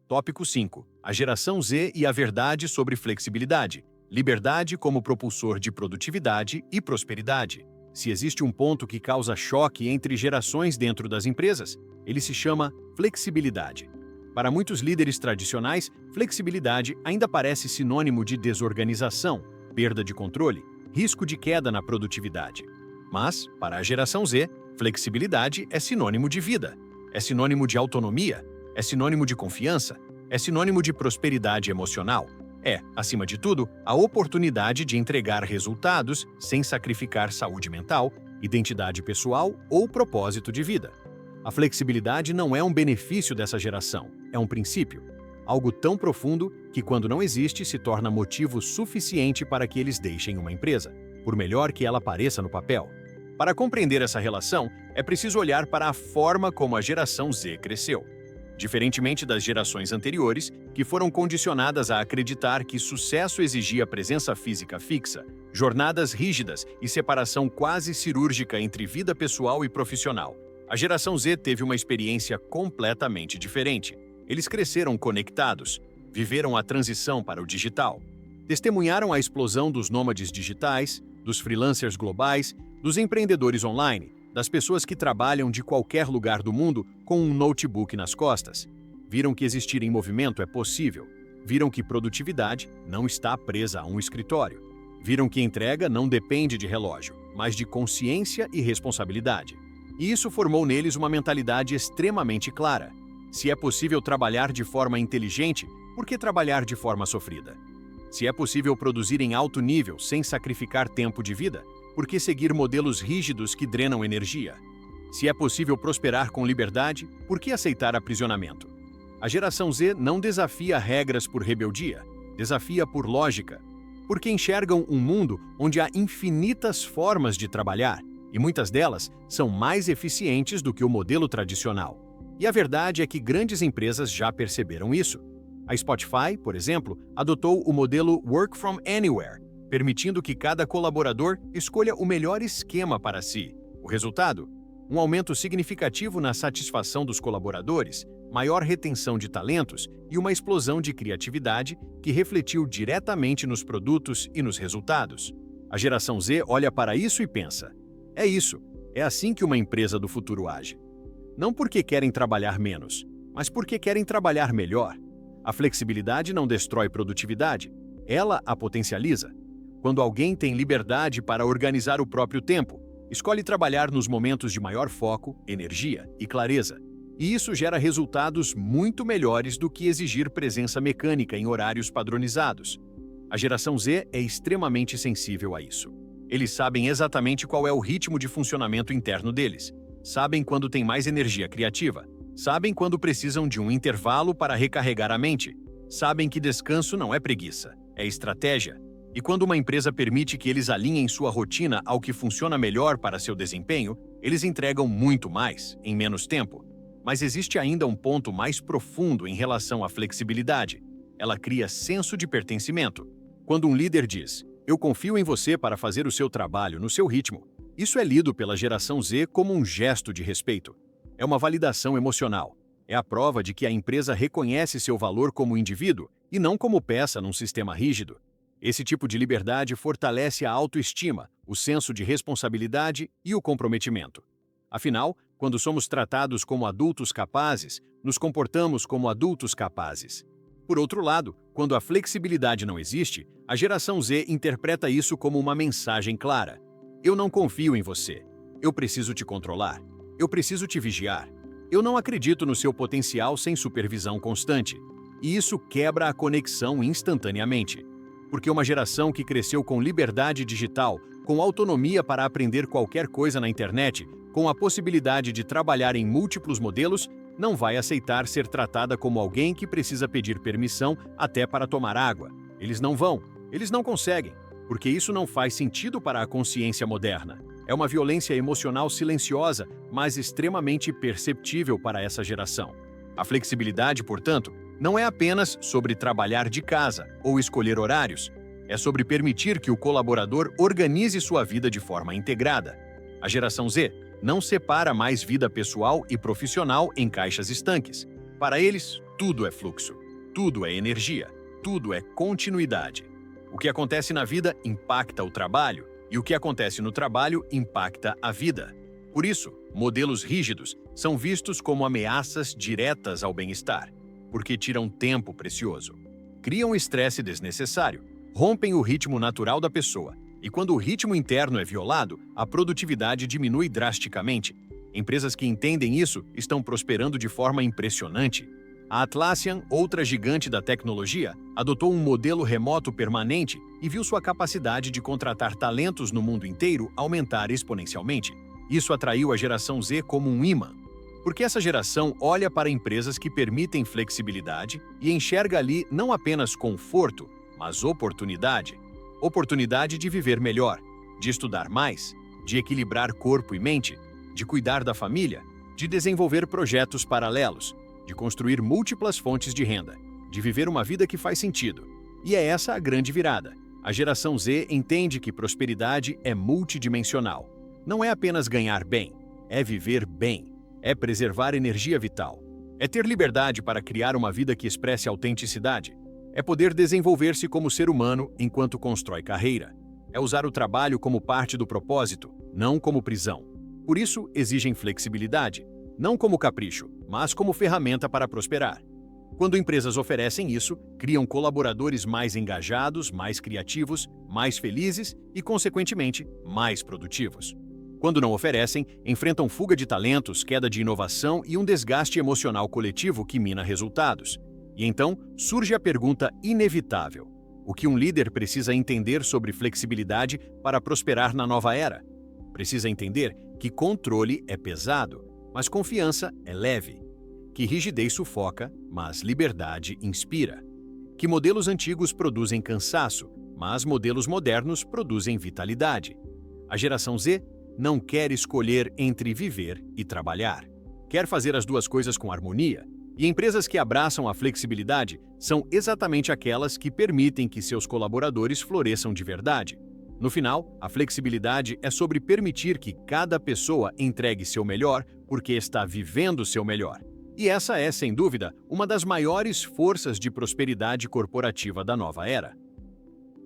Tópico 5. A geração Z e a verdade sobre flexibilidade. Liberdade como propulsor de produtividade e prosperidade. Se existe um ponto que causa choque entre gerações dentro das empresas, ele se chama flexibilidade. Para muitos líderes tradicionais, flexibilidade ainda parece sinônimo de desorganização, perda de controle, risco de queda na produtividade. Mas, para a geração Z, flexibilidade é sinônimo de vida, é sinônimo de autonomia, é sinônimo de confiança, é sinônimo de prosperidade emocional. É, acima de tudo, a oportunidade de entregar resultados sem sacrificar saúde mental, identidade pessoal ou propósito de vida. A flexibilidade não é um benefício dessa geração, é um princípio. Algo tão profundo que, quando não existe, se torna motivo suficiente para que eles deixem uma empresa, por melhor que ela pareça no papel. Para compreender essa relação, é preciso olhar para a forma como a geração Z cresceu. Diferentemente das gerações anteriores, que foram condicionadas a acreditar que sucesso exigia presença física fixa, jornadas rígidas e separação quase cirúrgica entre vida pessoal e profissional, a geração Z teve uma experiência completamente diferente. Eles cresceram conectados, viveram a transição para o digital, testemunharam a explosão dos nômades digitais, dos freelancers globais, dos empreendedores online, das pessoas que trabalham de qualquer lugar do mundo com um notebook nas costas. Viram que existir em movimento é possível. Viram que produtividade não está presa a um escritório. Viram que entrega não depende de relógio, mas de consciência e responsabilidade. E isso formou neles uma mentalidade extremamente clara. Se é possível trabalhar de forma inteligente, por que trabalhar de forma sofrida? Se é possível produzir em alto nível sem sacrificar tempo de vida, por que seguir modelos rígidos que drenam energia? Se é possível prosperar com liberdade, por que aceitar aprisionamento? A geração Z não desafia regras por rebeldia, desafia por lógica, porque enxergam um mundo onde há infinitas formas de trabalhar, e muitas delas são mais eficientes do que o modelo tradicional. E a verdade é que grandes empresas já perceberam isso. A Spotify, por exemplo, adotou o modelo Work from Anywhere, permitindo que cada colaborador escolha o melhor esquema para si. O resultado? Um aumento significativo na satisfação dos colaboradores, maior retenção de talentos e uma explosão de criatividade que refletiu diretamente nos produtos e nos resultados. A geração Z olha para isso e pensa: é isso, é assim que uma empresa do futuro age. Não porque querem trabalhar menos, mas porque querem trabalhar melhor. A flexibilidade não destrói produtividade, ela a potencializa. Quando alguém tem liberdade para organizar o próprio tempo, Escolhe trabalhar nos momentos de maior foco, energia e clareza. E isso gera resultados muito melhores do que exigir presença mecânica em horários padronizados. A geração Z é extremamente sensível a isso. Eles sabem exatamente qual é o ritmo de funcionamento interno deles. Sabem quando tem mais energia criativa. Sabem quando precisam de um intervalo para recarregar a mente. Sabem que descanso não é preguiça, é estratégia. E quando uma empresa permite que eles alinhem sua rotina ao que funciona melhor para seu desempenho, eles entregam muito mais, em menos tempo. Mas existe ainda um ponto mais profundo em relação à flexibilidade. Ela cria senso de pertencimento. Quando um líder diz, "Eu confio em você para fazer o seu trabalho no seu ritmo", isso é lido pela geração Z como um gesto de respeito. É uma validação emocional. É a prova de que a empresa reconhece seu valor como indivíduo e não como peça num sistema rígido. Esse tipo de liberdade fortalece a autoestima, o senso de responsabilidade e o comprometimento. Afinal, quando somos tratados como adultos capazes, nos comportamos como adultos capazes. Por outro lado, quando a flexibilidade não existe, a geração Z interpreta isso como uma mensagem clara. Eu não confio em você. Eu preciso te controlar. Eu preciso te vigiar. Eu não acredito no seu potencial sem supervisão constante. E isso quebra a conexão instantaneamente. Porque uma geração que cresceu com liberdade digital, com autonomia para aprender qualquer coisa na internet, com a possibilidade de trabalhar em múltiplos modelos, não vai aceitar ser tratada como alguém que precisa pedir permissão até para tomar água. Eles não conseguem, porque isso não faz sentido para a consciência moderna. É uma violência emocional silenciosa, mas extremamente perceptível para essa geração. A flexibilidade, portanto, não é apenas sobre trabalhar de casa ou escolher horários. É sobre permitir que o colaborador organize sua vida de forma integrada. A geração Z não separa mais vida pessoal e profissional em caixas estanques. Para eles, tudo é fluxo, tudo é energia, tudo é continuidade. O que acontece na vida impacta o trabalho, e o que acontece no trabalho impacta a vida. Por isso, modelos rígidos são vistos como ameaças diretas ao bem-estar, porque tiram tempo precioso, criam estresse desnecessário, rompem o ritmo natural da pessoa, e quando o ritmo interno é violado, a produtividade diminui drasticamente. Empresas que entendem isso estão prosperando de forma impressionante. A Atlassian, outra gigante da tecnologia, adotou um modelo remoto permanente e viu sua capacidade de contratar talentos no mundo inteiro aumentar exponencialmente. Isso atraiu a geração Z como um imã, porque essa geração olha para empresas que permitem flexibilidade e enxerga ali não apenas conforto, mas oportunidade. Oportunidade de viver melhor, de estudar mais, de equilibrar corpo e mente, de cuidar da família, de desenvolver projetos paralelos, de construir múltiplas fontes de renda, de viver uma vida que faz sentido. E é essa a grande virada. A geração Z entende que prosperidade é multidimensional. Não é apenas ganhar bem, é viver bem, é preservar energia vital, é ter liberdade para criar uma vida que expresse autenticidade, é poder desenvolver-se como ser humano enquanto constrói carreira, é usar o trabalho como parte do propósito, não como prisão. Por isso, exigem flexibilidade, não como capricho, mas como ferramenta para prosperar. Quando empresas oferecem isso, criam colaboradores mais engajados, mais criativos, mais felizes e, consequentemente, mais produtivos. Quando não oferecem, enfrentam fuga de talentos, queda de inovação e um desgaste emocional coletivo que mina resultados. E então surge a pergunta inevitável: o que um líder precisa entender sobre flexibilidade para prosperar na nova era? Precisa entender que controle é pesado, mas confiança é leve. Que rigidez sufoca, mas liberdade inspira. Que modelos antigos produzem cansaço, mas modelos modernos produzem vitalidade. A geração Z não quer escolher entre viver e trabalhar. Quer fazer as duas coisas com harmonia. E empresas que abraçam a flexibilidade são exatamente aquelas que permitem que seus colaboradores floresçam de verdade. No final, a flexibilidade é sobre permitir que cada pessoa entregue seu melhor porque está vivendo seu melhor. E essa é, sem dúvida, uma das maiores forças de prosperidade corporativa da nova era.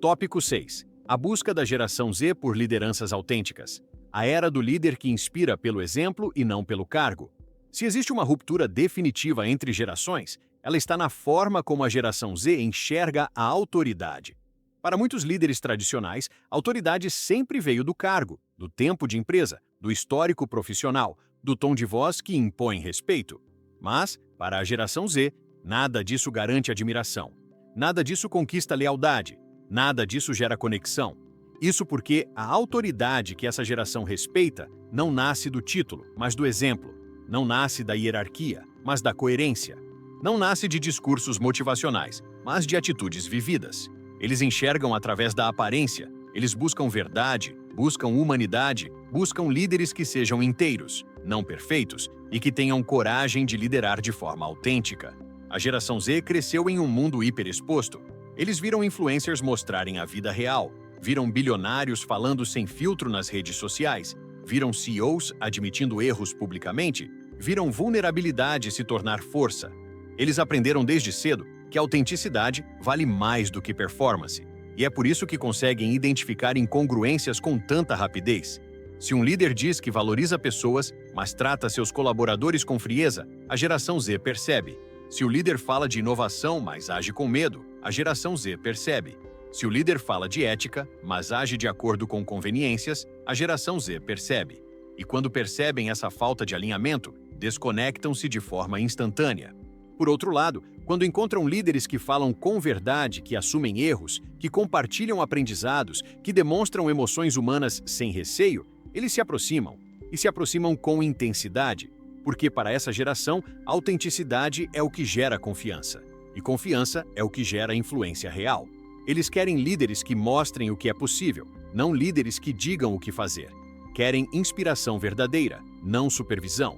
Tópico 6. A busca da geração Z por lideranças autênticas. A era do líder que inspira pelo exemplo e não pelo cargo. Se existe uma ruptura definitiva entre gerações, ela está na forma como a geração Z enxerga a autoridade. Para muitos líderes tradicionais, a autoridade sempre veio do cargo, do tempo de empresa, do histórico profissional, do tom de voz que impõe respeito. Mas, para a geração Z, nada disso garante admiração. Nada disso conquista lealdade. Nada disso gera conexão. Isso porque a autoridade que essa geração respeita não nasce do título, mas do exemplo. Não nasce da hierarquia, mas da coerência. Não nasce de discursos motivacionais, mas de atitudes vividas. Eles enxergam através da aparência, eles buscam verdade, buscam humanidade, buscam líderes que sejam inteiros, não perfeitos, e que tenham coragem de liderar de forma autêntica. A geração Z cresceu em um mundo hiperexposto. Eles viram influencers mostrarem a vida real, viram bilionários falando sem filtro nas redes sociais, viram CEOs admitindo erros publicamente, viram vulnerabilidade se tornar força. Eles aprenderam desde cedo que a autenticidade vale mais do que performance, e é por isso que conseguem identificar incongruências com tanta rapidez. Se um líder diz que valoriza pessoas, mas trata seus colaboradores com frieza, a geração Z percebe. Se o líder fala de inovação, mas age com medo, a geração Z percebe. Se o líder fala de ética, mas age de acordo com conveniências, a geração Z percebe. E quando percebem essa falta de alinhamento, desconectam-se de forma instantânea. Por outro lado, quando encontram líderes que falam com verdade, que assumem erros, que compartilham aprendizados, que demonstram emoções humanas sem receio, eles se aproximam. E se aproximam com intensidade, porque para essa geração, a autenticidade é o que gera confiança. E confiança é o que gera influência real. Eles querem líderes que mostrem o que é possível, não líderes que digam o que fazer. Querem inspiração verdadeira, não supervisão.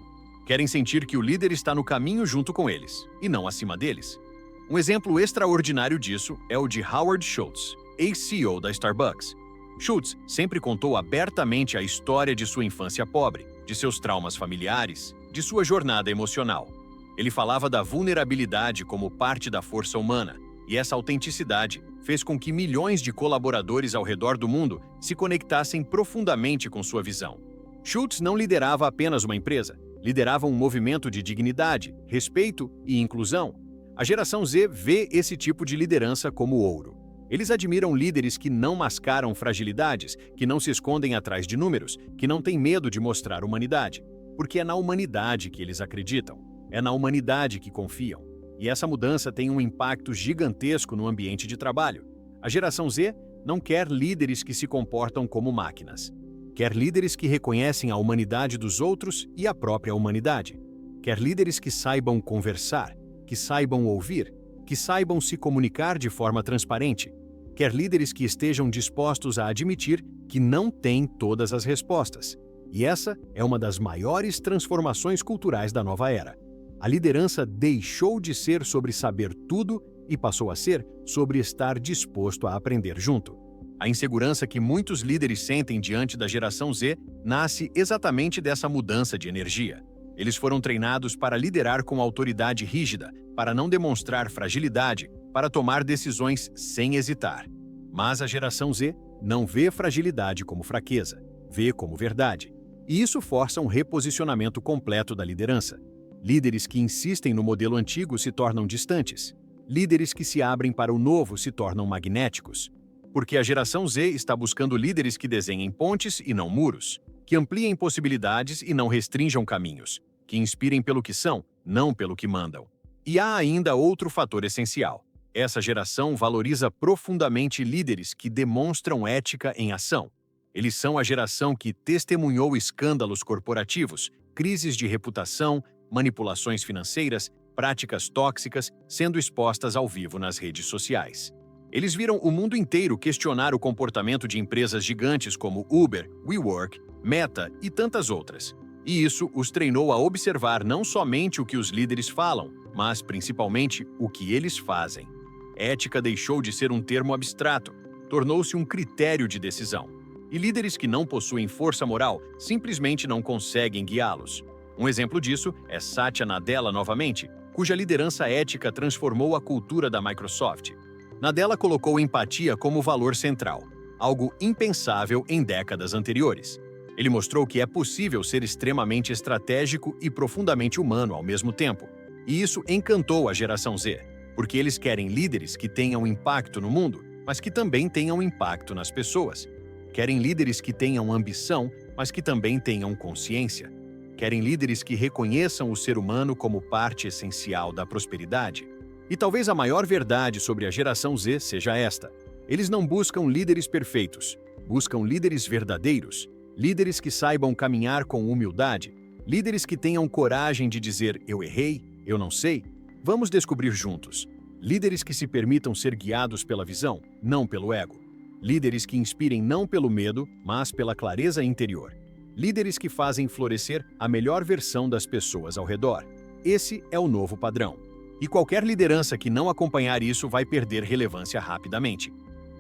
Querem sentir que o líder está no caminho junto com eles, e não acima deles. Um exemplo extraordinário disso é o de Howard Schultz, ex-CEO da Starbucks. Schultz sempre contou abertamente a história de sua infância pobre, de seus traumas familiares, de sua jornada emocional. Ele falava da vulnerabilidade como parte da força humana, e essa autenticidade fez com que milhões de colaboradores ao redor do mundo se conectassem profundamente com sua visão. Schultz não liderava apenas uma empresa, liderava um movimento de dignidade, respeito e inclusão. A geração Z vê esse tipo de liderança como ouro. Eles admiram líderes que não mascaram fragilidades, que não se escondem atrás de números, que não têm medo de mostrar humanidade. Porque é na humanidade que eles acreditam, é na humanidade que confiam. E essa mudança tem um impacto gigantesco no ambiente de trabalho. A geração Z não quer líderes que se comportam como máquinas. Quer líderes que reconhecem a humanidade dos outros e a própria humanidade. Quer líderes que saibam conversar, que saibam ouvir, que saibam se comunicar de forma transparente. Quer líderes que estejam dispostos a admitir que não têm todas as respostas. E essa é uma das maiores transformações culturais da nova era. A liderança deixou de ser sobre saber tudo e passou a ser sobre estar disposto a aprender junto. A insegurança que muitos líderes sentem diante da geração Z nasce exatamente dessa mudança de energia. Eles foram treinados para liderar com autoridade rígida, para não demonstrar fragilidade, para tomar decisões sem hesitar. Mas a geração Z não vê fragilidade como fraqueza, vê como verdade. E isso força um reposicionamento completo da liderança. Líderes que insistem no modelo antigo se tornam distantes. Líderes que se abrem para o novo se tornam magnéticos. Porque a geração Z está buscando líderes que desenhem pontes e não muros, que ampliem possibilidades e não restringam caminhos, que inspirem pelo que são, não pelo que mandam. E há ainda outro fator essencial. Essa geração valoriza profundamente líderes que demonstram ética em ação. Eles são a geração que testemunhou escândalos corporativos, crises de reputação, manipulações financeiras, práticas tóxicas sendo expostas ao vivo nas redes sociais. Eles viram o mundo inteiro questionar o comportamento de empresas gigantes como Uber, WeWork, Meta e tantas outras. E isso os treinou a observar não somente o que os líderes falam, mas principalmente o que eles fazem. Ética deixou de ser um termo abstrato, tornou-se um critério de decisão. E líderes que não possuem força moral simplesmente não conseguem guiá-los. Um exemplo disso é Satya Nadella novamente, cuja liderança ética transformou a cultura da Microsoft. Nadella colocou empatia como valor central, algo impensável em décadas anteriores. Ele mostrou que é possível ser extremamente estratégico e profundamente humano ao mesmo tempo. E isso encantou a geração Z, porque eles querem líderes que tenham impacto no mundo, mas que também tenham impacto nas pessoas. Querem líderes que tenham ambição, mas que também tenham consciência. Querem líderes que reconheçam o ser humano como parte essencial da prosperidade. E talvez a maior verdade sobre a geração Z seja esta: eles não buscam líderes perfeitos, buscam líderes verdadeiros, líderes que saibam caminhar com humildade, líderes que tenham coragem de dizer "eu errei, eu não sei, vamos descobrir juntos". Líderes que se permitam ser guiados pela visão, não pelo ego. Líderes que inspirem não pelo medo, mas pela clareza interior. Líderes que fazem florescer a melhor versão das pessoas ao redor. Esse é o novo padrão. E qualquer liderança que não acompanhar isso vai perder relevância rapidamente.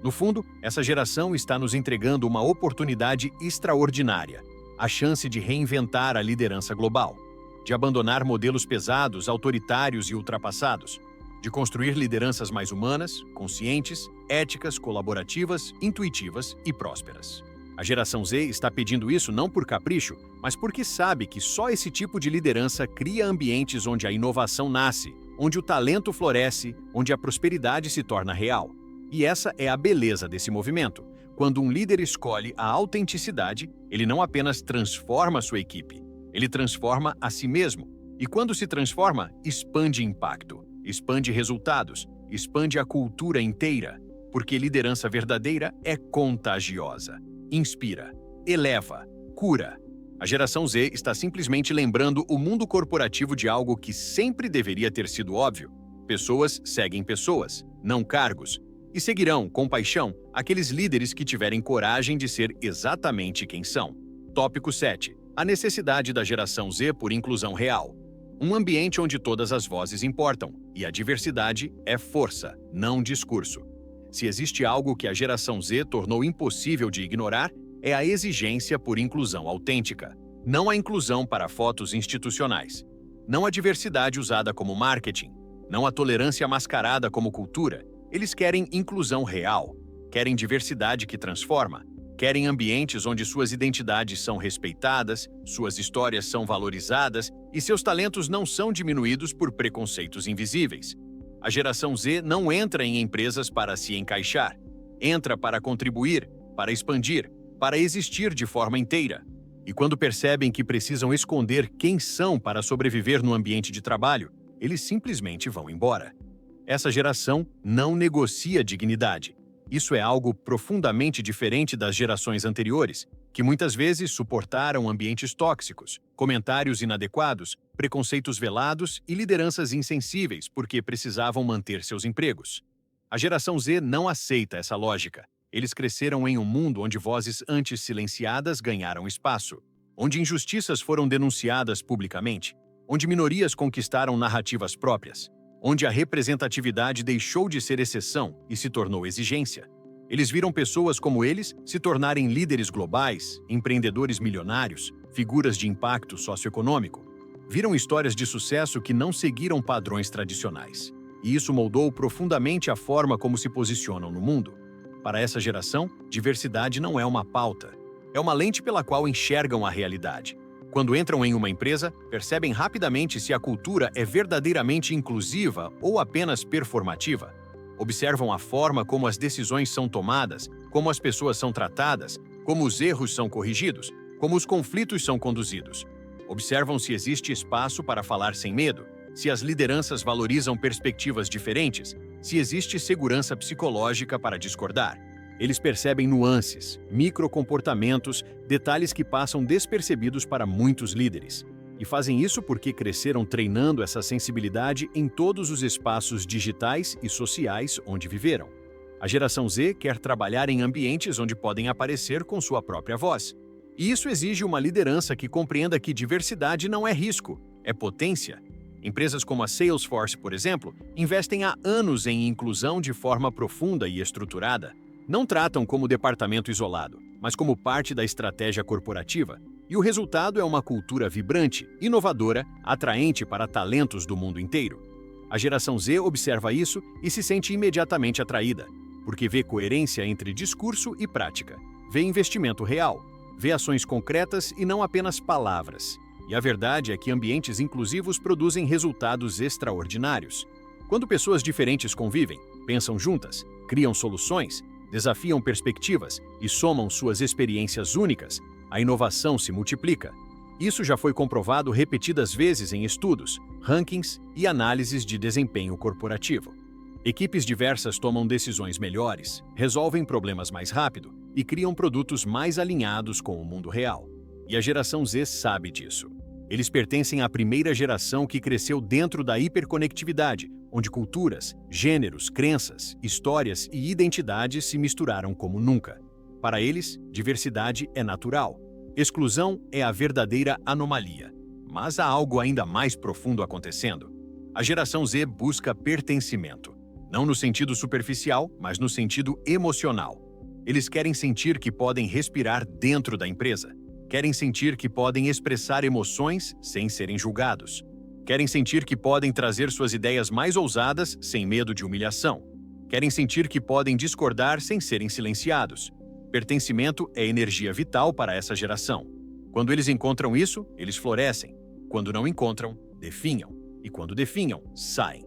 No fundo, essa geração está nos entregando uma oportunidade extraordinária, a chance de reinventar a liderança global, de abandonar modelos pesados, autoritários e ultrapassados, de construir lideranças mais humanas, conscientes, éticas, colaborativas, intuitivas e prósperas. A geração Z está pedindo isso não por capricho, mas porque sabe que só esse tipo de liderança cria ambientes onde a inovação nasce, onde o talento floresce, onde a prosperidade se torna real. E essa é a beleza desse movimento. Quando um líder escolhe a autenticidade, ele não apenas transforma sua equipe, ele transforma a si mesmo. E quando se transforma, expande impacto, expande resultados, expande a cultura inteira, porque liderança verdadeira é contagiosa, inspira, eleva, cura. A geração Z está simplesmente lembrando o mundo corporativo de algo que sempre deveria ter sido óbvio. Pessoas seguem pessoas, não cargos, e seguirão, com paixão, aqueles líderes que tiverem coragem de ser exatamente quem são. Tópico 7. A necessidade da geração Z por inclusão real. Um ambiente onde todas as vozes importam, e a diversidade é força, não discurso. Se existe algo que a geração Z tornou impossível de ignorar, é a exigência por inclusão autêntica. Não a inclusão para fotos institucionais. Não a diversidade usada como marketing. Não a tolerância mascarada como cultura. Eles querem inclusão real. Querem diversidade que transforma. Querem ambientes onde suas identidades são respeitadas, suas histórias são valorizadas e seus talentos não são diminuídos por preconceitos invisíveis. A geração Z não entra em empresas para se encaixar. Entra para contribuir, para expandir, para existir de forma inteira. E quando percebem que precisam esconder quem são para sobreviver no ambiente de trabalho, eles simplesmente vão embora. Essa geração não negocia dignidade. Isso é algo profundamente diferente das gerações anteriores, que muitas vezes suportaram ambientes tóxicos, comentários inadequados, preconceitos velados e lideranças insensíveis porque precisavam manter seus empregos. A geração Z não aceita essa lógica. Eles cresceram em um mundo onde vozes antes silenciadas ganharam espaço, onde injustiças foram denunciadas publicamente, onde minorias conquistaram narrativas próprias, onde a representatividade deixou de ser exceção e se tornou exigência. Eles viram pessoas como eles se tornarem líderes globais, empreendedores milionários, figuras de impacto socioeconômico. Viram histórias de sucesso que não seguiram padrões tradicionais. E isso moldou profundamente a forma como se posicionam no mundo. Para essa geração, diversidade não é uma pauta. É uma lente pela qual enxergam a realidade. Quando entram em uma empresa, percebem rapidamente se a cultura é verdadeiramente inclusiva ou apenas performativa. Observam a forma como as decisões são tomadas, como as pessoas são tratadas, como os erros são corrigidos, como os conflitos são conduzidos. Observam se existe espaço para falar sem medo, se as lideranças valorizam perspectivas diferentes, se existe segurança psicológica para discordar. Eles percebem nuances, microcomportamentos, detalhes que passam despercebidos para muitos líderes. E fazem isso porque cresceram treinando essa sensibilidade em todos os espaços digitais e sociais onde viveram. A geração Z quer trabalhar em ambientes onde podem aparecer com sua própria voz. E isso exige uma liderança que compreenda que diversidade não é risco, é potência. Empresas como a Salesforce, por exemplo, investem há anos em inclusão de forma profunda e estruturada. Não tratam como departamento isolado, mas como parte da estratégia corporativa. E o resultado é uma cultura vibrante, inovadora, atraente para talentos do mundo inteiro. A geração Z observa isso e se sente imediatamente atraída, porque vê coerência entre discurso e prática, vê investimento real, vê ações concretas e não apenas palavras. E a verdade é que ambientes inclusivos produzem resultados extraordinários. Quando pessoas diferentes convivem, pensam juntas, criam soluções, desafiam perspectivas e somam suas experiências únicas, a inovação se multiplica. Isso já foi comprovado repetidas vezes em estudos, rankings e análises de desempenho corporativo. Equipes diversas tomam decisões melhores, resolvem problemas mais rápido e criam produtos mais alinhados com o mundo real. E a geração Z sabe disso. Eles pertencem à primeira geração que cresceu dentro da hiperconectividade, onde culturas, gêneros, crenças, histórias e identidades se misturaram como nunca. Para eles, diversidade é natural. Exclusão é a verdadeira anomalia. Mas há algo ainda mais profundo acontecendo. A geração Z busca pertencimento. Não no sentido superficial, mas no sentido emocional. Eles querem sentir que podem respirar dentro da empresa. Querem sentir que podem expressar emoções sem serem julgados. Querem sentir que podem trazer suas ideias mais ousadas sem medo de humilhação. Querem sentir que podem discordar sem serem silenciados. Pertencimento é energia vital para essa geração. Quando eles encontram isso, eles florescem. Quando não encontram, definham. E quando definham, saem.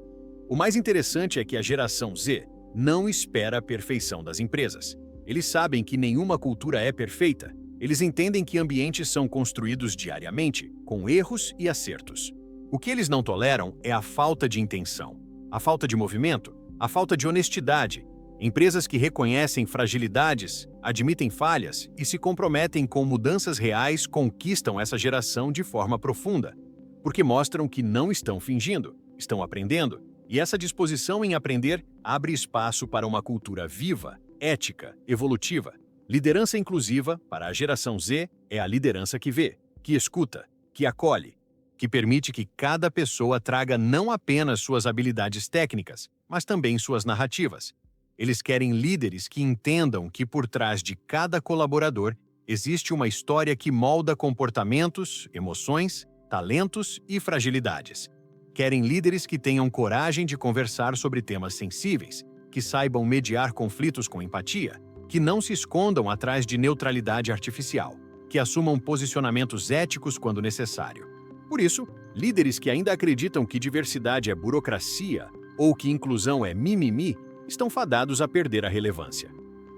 O mais interessante é que a geração Z não espera a perfeição das empresas. Eles sabem que nenhuma cultura é perfeita. Eles entendem que ambientes são construídos diariamente, com erros e acertos. O que eles não toleram é a falta de intenção, a falta de movimento, a falta de honestidade. Empresas que reconhecem fragilidades, admitem falhas e se comprometem com mudanças reais conquistam essa geração de forma profunda, porque mostram que não estão fingindo, estão aprendendo, e essa disposição em aprender abre espaço para uma cultura viva, ética, evolutiva. Liderança inclusiva, para a geração Z, é a liderança que vê, que escuta, que acolhe, que permite que cada pessoa traga não apenas suas habilidades técnicas, mas também suas narrativas. Eles querem líderes que entendam que por trás de cada colaborador existe uma história que molda comportamentos, emoções, talentos e fragilidades. Querem líderes que tenham coragem de conversar sobre temas sensíveis, que saibam mediar conflitos com empatia, que não se escondam atrás de neutralidade artificial, que assumam posicionamentos éticos quando necessário. Por isso, líderes que ainda acreditam que diversidade é burocracia ou que inclusão é mimimi estão fadados a perder a relevância.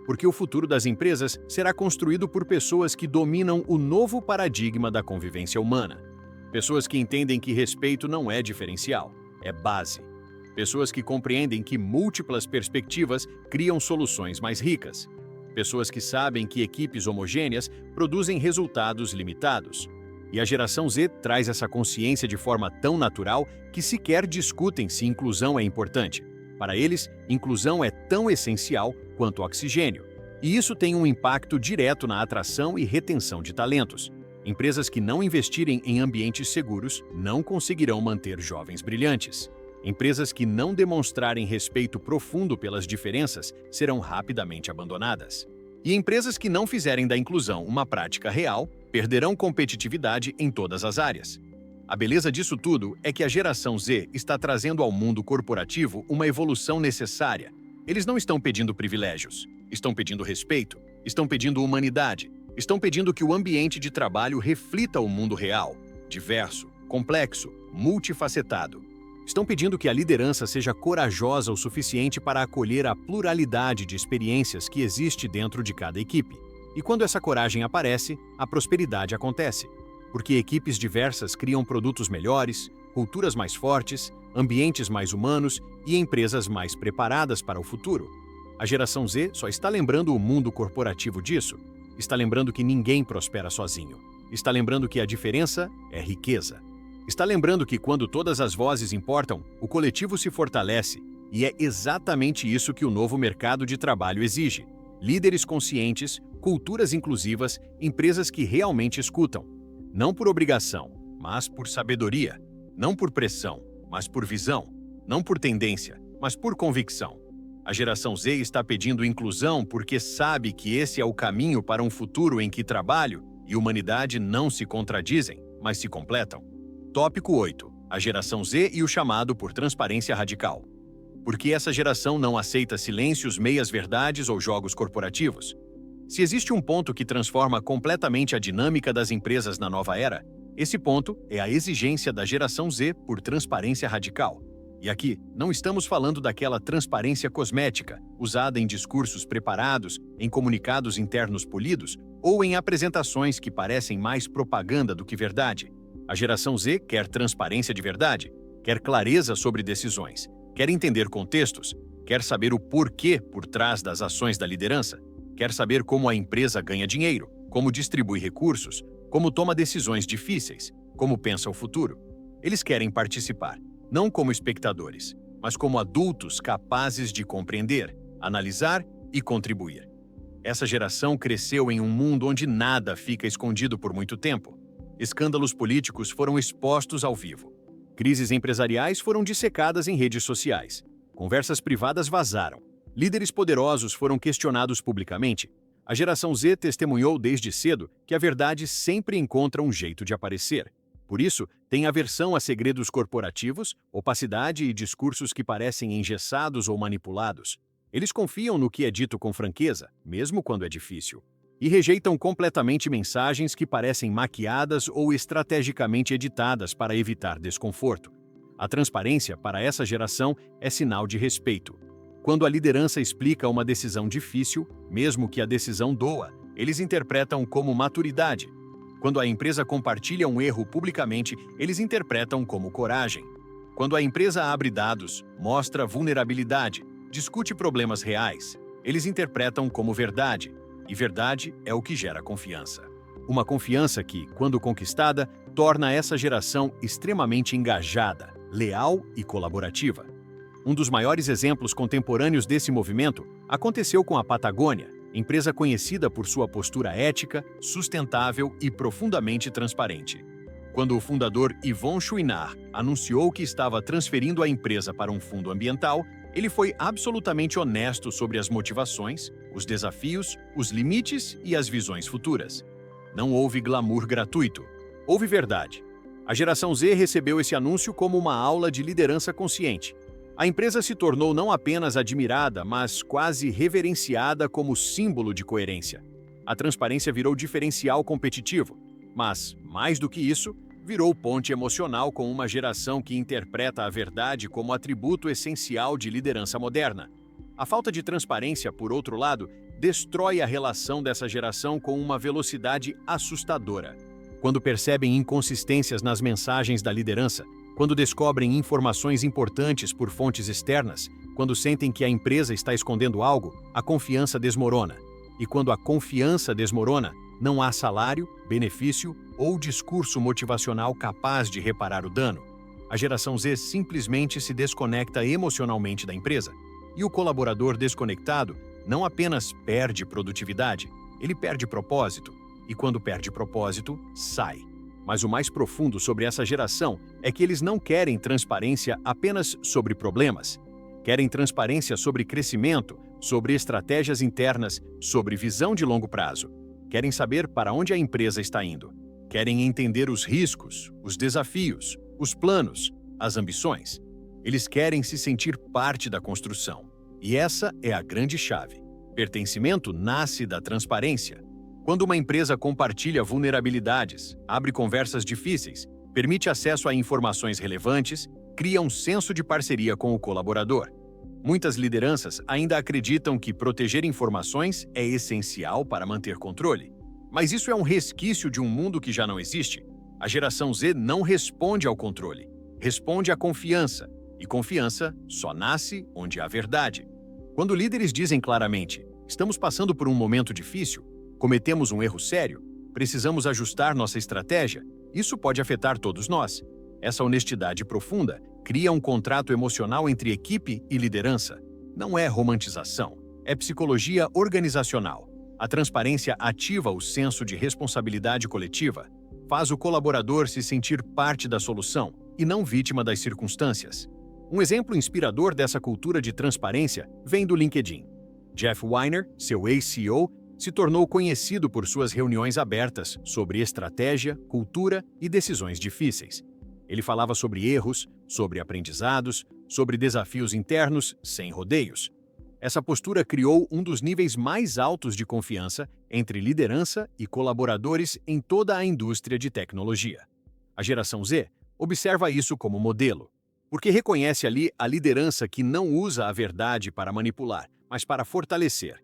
Porque o futuro das empresas será construído por pessoas que dominam o novo paradigma da convivência humana. Pessoas que entendem que respeito não é diferencial, é base. Pessoas que compreendem que múltiplas perspectivas criam soluções mais ricas. Pessoas que sabem que equipes homogêneas produzem resultados limitados. E a geração Z traz essa consciência de forma tão natural que sequer discutem se inclusão é importante. Para eles, inclusão é tão essencial quanto oxigênio. E isso tem um impacto direto na atração e retenção de talentos. Empresas que não investirem em ambientes seguros não conseguirão manter jovens brilhantes. Empresas que não demonstrarem respeito profundo pelas diferenças serão rapidamente abandonadas. E empresas que não fizerem da inclusão uma prática real perderão competitividade em todas as áreas. A beleza disso tudo é que a geração Z está trazendo ao mundo corporativo uma evolução necessária. Eles não estão pedindo privilégios, estão pedindo respeito, estão pedindo humanidade, estão pedindo que o ambiente de trabalho reflita o mundo real, diverso, complexo, multifacetado. Estão pedindo que a liderança seja corajosa o suficiente para acolher a pluralidade de experiências que existe dentro de cada equipe. E quando essa coragem aparece, a prosperidade acontece. Porque equipes diversas criam produtos melhores, culturas mais fortes, ambientes mais humanos e empresas mais preparadas para o futuro. A geração Z só está lembrando o mundo corporativo disso. Está lembrando que ninguém prospera sozinho. Está lembrando que a diferença é riqueza. Está lembrando que quando todas as vozes importam, o coletivo se fortalece. E é exatamente isso que o novo mercado de trabalho exige. Líderes conscientes, culturas inclusivas, empresas que realmente escutam. Não por obrigação, mas por sabedoria. Não por pressão, mas por visão. Não por tendência, mas por convicção. A geração Z está pedindo inclusão porque sabe que esse é o caminho para um futuro em que trabalho e humanidade não se contradizem, mas se completam. Tópico 8. A geração Z e o chamado por transparência radical. Porque essa geração não aceita silêncios, meias-verdades ou jogos corporativos. Se existe um ponto que transforma completamente a dinâmica das empresas na nova era, esse ponto é a exigência da geração Z por transparência radical. E aqui, não estamos falando daquela transparência cosmética, usada em discursos preparados, em comunicados internos polidos ou em apresentações que parecem mais propaganda do que verdade. A geração Z quer transparência de verdade, quer clareza sobre decisões, quer entender contextos, quer saber o porquê por trás das ações da liderança, quer saber como a empresa ganha dinheiro, como distribui recursos, como toma decisões difíceis, como pensa o futuro. Eles querem participar, não como espectadores, mas como adultos capazes de compreender, analisar e contribuir. Essa geração cresceu em um mundo onde nada fica escondido por muito tempo. Escândalos políticos foram expostos ao vivo. Crises empresariais foram dissecadas em redes sociais. Conversas privadas vazaram. Líderes poderosos foram questionados publicamente. A geração Z testemunhou desde cedo que a verdade sempre encontra um jeito de aparecer. Por isso, tem aversão a segredos corporativos, opacidade e discursos que parecem engessados ou manipulados. Eles confiam no que é dito com franqueza, mesmo quando é difícil. E rejeitam completamente mensagens que parecem maquiadas ou estrategicamente editadas para evitar desconforto. A transparência, para essa geração, é sinal de respeito. Quando a liderança explica uma decisão difícil, mesmo que a decisão doa, eles interpretam como maturidade. Quando a empresa compartilha um erro publicamente, eles interpretam como coragem. Quando a empresa abre dados, mostra vulnerabilidade, discute problemas reais, eles interpretam como verdade. E verdade é o que gera confiança. Uma confiança que, quando conquistada, torna essa geração extremamente engajada, leal e colaborativa. Um dos maiores exemplos contemporâneos desse movimento aconteceu com a Patagônia, empresa conhecida por sua postura ética, sustentável e profundamente transparente. Quando o fundador Yvon Chouinard anunciou que estava transferindo a empresa para um fundo ambiental, ele foi absolutamente honesto sobre as motivações, os desafios, os limites e as visões futuras. Não houve glamour gratuito. Houve verdade. A geração Z recebeu esse anúncio como uma aula de liderança consciente. A empresa se tornou não apenas admirada, mas quase reverenciada como símbolo de coerência. A transparência virou diferencial competitivo, mas, mais do que isso, virou ponte emocional com uma geração que interpreta a verdade como atributo essencial de liderança moderna. A falta de transparência, por outro lado, destrói a relação dessa geração com uma velocidade assustadora. Quando percebem inconsistências nas mensagens da liderança, quando descobrem informações importantes por fontes externas, quando sentem que a empresa está escondendo algo, a confiança desmorona. E quando a confiança desmorona, não há salário, benefício ou discurso motivacional capaz de reparar o dano. A geração Z simplesmente se desconecta emocionalmente da empresa. E o colaborador desconectado não apenas perde produtividade, ele perde propósito. E quando perde propósito, sai. Mas o mais profundo sobre essa geração é que eles não querem transparência apenas sobre problemas. Querem transparência sobre crescimento, sobre estratégias internas, sobre visão de longo prazo. Querem saber para onde a empresa está indo. Querem entender os riscos, os desafios, os planos, as ambições. Eles querem se sentir parte da construção. E essa é a grande chave. Pertencimento nasce da transparência. Quando uma empresa compartilha vulnerabilidades, abre conversas difíceis, permite acesso a informações relevantes, cria um senso de parceria com o colaborador. Muitas lideranças ainda acreditam que proteger informações é essencial para manter controle. Mas isso é um resquício de um mundo que já não existe. A geração Z não responde ao controle, responde à confiança. E confiança só nasce onde há verdade. Quando líderes dizem claramente, estamos passando por um momento difícil, cometemos um erro sério, precisamos ajustar nossa estratégia, isso pode afetar todos nós. Essa honestidade profunda cria um contrato emocional entre equipe e liderança. Não é romantização, é psicologia organizacional. A transparência ativa o senso de responsabilidade coletiva, faz o colaborador se sentir parte da solução e não vítima das circunstâncias. Um exemplo inspirador dessa cultura de transparência vem do LinkedIn. Jeff Weiner, seu ex-CEO, se tornou conhecido por suas reuniões abertas sobre estratégia, cultura e decisões difíceis. Ele falava sobre erros, sobre aprendizados, sobre desafios internos, sem rodeios. Essa postura criou um dos níveis mais altos de confiança entre liderança e colaboradores em toda a indústria de tecnologia. A geração Z observa isso como modelo. Porque reconhece ali a liderança que não usa a verdade para manipular, mas para fortalecer.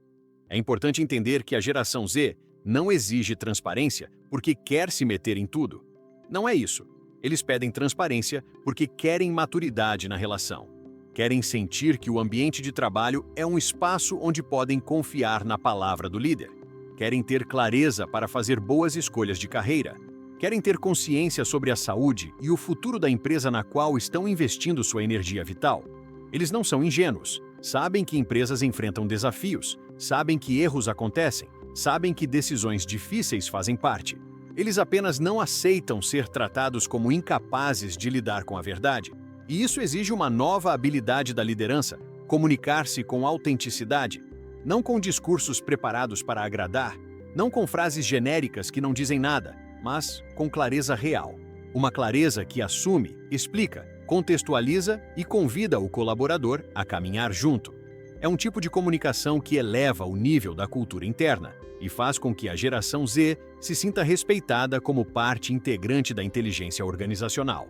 É importante entender que a geração Z não exige transparência porque quer se meter em tudo. Não é isso. Eles pedem transparência porque querem maturidade na relação. Querem sentir que o ambiente de trabalho é um espaço onde podem confiar na palavra do líder. Querem ter clareza para fazer boas escolhas de carreira. Querem ter consciência sobre a saúde e o futuro da empresa na qual estão investindo sua energia vital. Eles não são ingênuos. Sabem que empresas enfrentam desafios. Sabem que erros acontecem. Sabem que decisões difíceis fazem parte. Eles apenas não aceitam ser tratados como incapazes de lidar com a verdade. E isso exige uma nova habilidade da liderança: comunicar-se com autenticidade, não com discursos preparados para agradar, não com frases genéricas que não dizem nada, mas com clareza real. Uma clareza que assume, explica, contextualiza e convida o colaborador a caminhar junto. É um tipo de comunicação que eleva o nível da cultura interna e faz com que a geração Z se sinta respeitada como parte integrante da inteligência organizacional.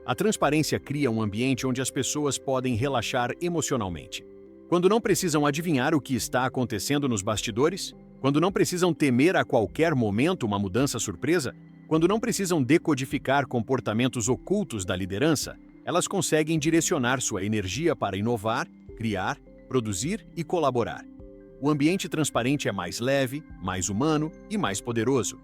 A transparência cria um ambiente onde as pessoas podem relaxar emocionalmente. Quando não precisam adivinhar o que está acontecendo nos bastidores, quando não precisam temer a qualquer momento uma mudança surpresa, quando não precisam decodificar comportamentos ocultos da liderança, elas conseguem direcionar sua energia para inovar, criar, produzir e colaborar. O ambiente transparente é mais leve, mais humano e mais poderoso.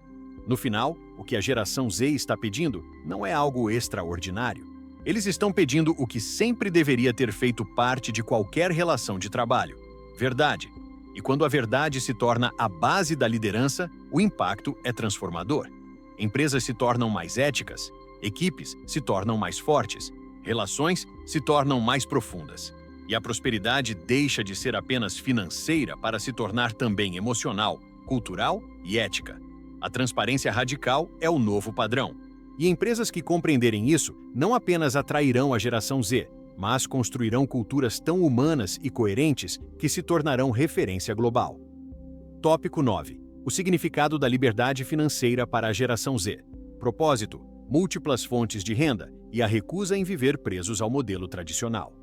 No final, o que a geração Z está pedindo não é algo extraordinário. Eles estão pedindo o que sempre deveria ter feito parte de qualquer relação de trabalho: verdade. E quando a verdade se torna a base da liderança, o impacto é transformador. Empresas se tornam mais éticas, equipes se tornam mais fortes, relações se tornam mais profundas. E a prosperidade deixa de ser apenas financeira para se tornar também emocional, cultural e ética. A transparência radical é o novo padrão. E empresas que compreenderem isso não apenas atrairão a geração Z, mas construirão culturas tão humanas e coerentes que se tornarão referência global. Tópico 9. O significado da liberdade financeira para a geração Z. Propósito: múltiplas fontes de renda e a recusa em viver presos ao modelo tradicional.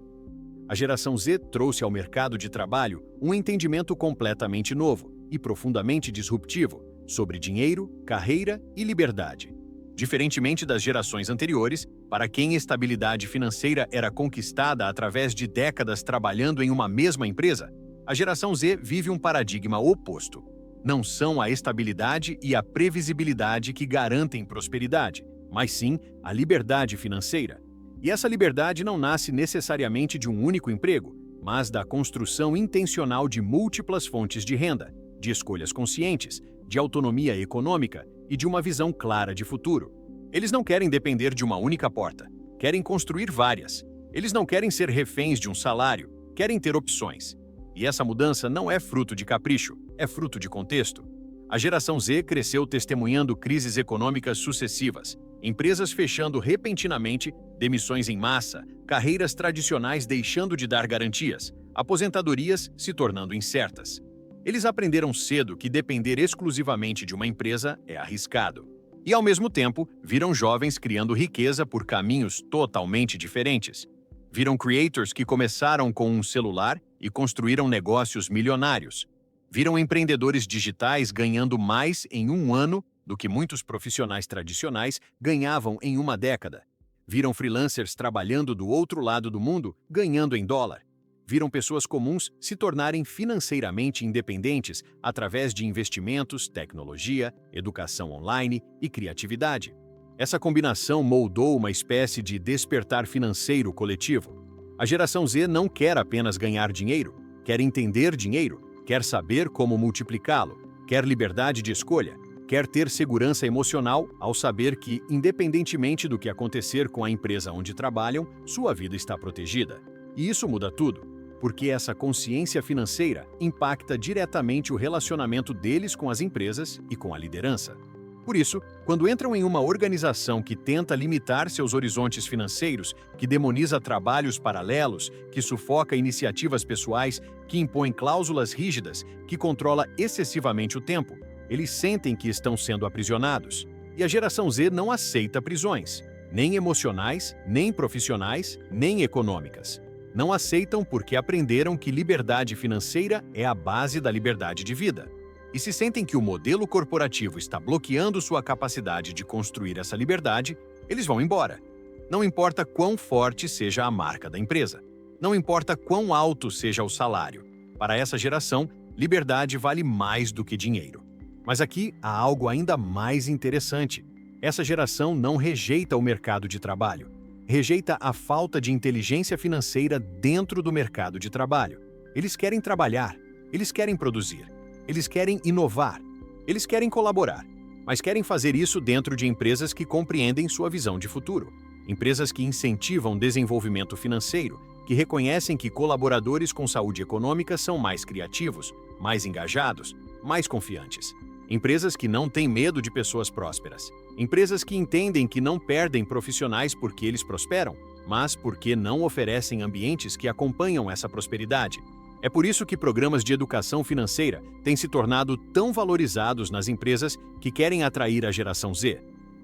A geração Z trouxe ao mercado de trabalho um entendimento completamente novo e profundamente disruptivo sobre dinheiro, carreira e liberdade. Diferentemente das gerações anteriores, para quem estabilidade financeira era conquistada através de décadas trabalhando em uma mesma empresa, a geração Z vive um paradigma oposto. Não são a estabilidade e a previsibilidade que garantem prosperidade, mas sim a liberdade financeira. E essa liberdade não nasce necessariamente de um único emprego, mas da construção intencional de múltiplas fontes de renda, de escolhas conscientes, de autonomia econômica e de uma visão clara de futuro. Eles não querem depender de uma única porta, querem construir várias. Eles não querem ser reféns de um salário, querem ter opções. E essa mudança não é fruto de capricho, é fruto de contexto. A geração Z cresceu testemunhando crises econômicas sucessivas, empresas fechando repentinamente, demissões em massa, carreiras tradicionais deixando de dar garantias, aposentadorias se tornando incertas. Eles aprenderam cedo que depender exclusivamente de uma empresa é arriscado. E, ao mesmo tempo, viram jovens criando riqueza por caminhos totalmente diferentes. Viram creators que começaram com um celular e construíram negócios milionários. Viram empreendedores digitais ganhando mais em um ano do que muitos profissionais tradicionais ganhavam em uma década. Viram freelancers trabalhando do outro lado do mundo ganhando em dólar. Viram pessoas comuns se tornarem financeiramente independentes através de investimentos, tecnologia, educação online e criatividade. Essa combinação moldou uma espécie de despertar financeiro coletivo. A geração Z não quer apenas ganhar dinheiro, quer entender dinheiro, quer saber como multiplicá-lo, quer liberdade de escolha, quer ter segurança emocional ao saber que, independentemente do que acontecer com a empresa onde trabalham, sua vida está protegida. E isso muda tudo, porque essa consciência financeira impacta diretamente o relacionamento deles com as empresas e com a liderança. Por isso, quando entram em uma organização que tenta limitar seus horizontes financeiros, que demoniza trabalhos paralelos, que sufoca iniciativas pessoais, que impõe cláusulas rígidas, que controla excessivamente o tempo, eles sentem que estão sendo aprisionados. E a geração Z não aceita prisões. nem emocionais, nem profissionais, nem econômicas. Não aceitam porque aprenderam que liberdade financeira é a base da liberdade de vida. E se sentem que o modelo corporativo está bloqueando sua capacidade de construir essa liberdade, eles vão embora. Não importa quão forte seja a marca da empresa. Não importa quão alto seja o salário. Para essa geração, liberdade vale mais do que dinheiro. Mas aqui há algo ainda mais interessante. Essa geração não rejeita o mercado de trabalho. Rejeita a falta de inteligência financeira dentro do mercado de trabalho. Eles querem trabalhar, eles querem produzir, eles querem inovar, eles querem colaborar, mas querem fazer isso dentro de empresas que compreendem sua visão de futuro. Empresas que incentivam desenvolvimento financeiro, que reconhecem que colaboradores com saúde econômica são mais criativos, mais engajados, mais confiantes. Empresas que não têm medo de pessoas prósperas. Empresas que entendem que não perdem profissionais porque eles prosperam, mas porque não oferecem ambientes que acompanham essa prosperidade. É por isso que programas de educação financeira têm se tornado tão valorizados nas empresas que querem atrair a geração Z.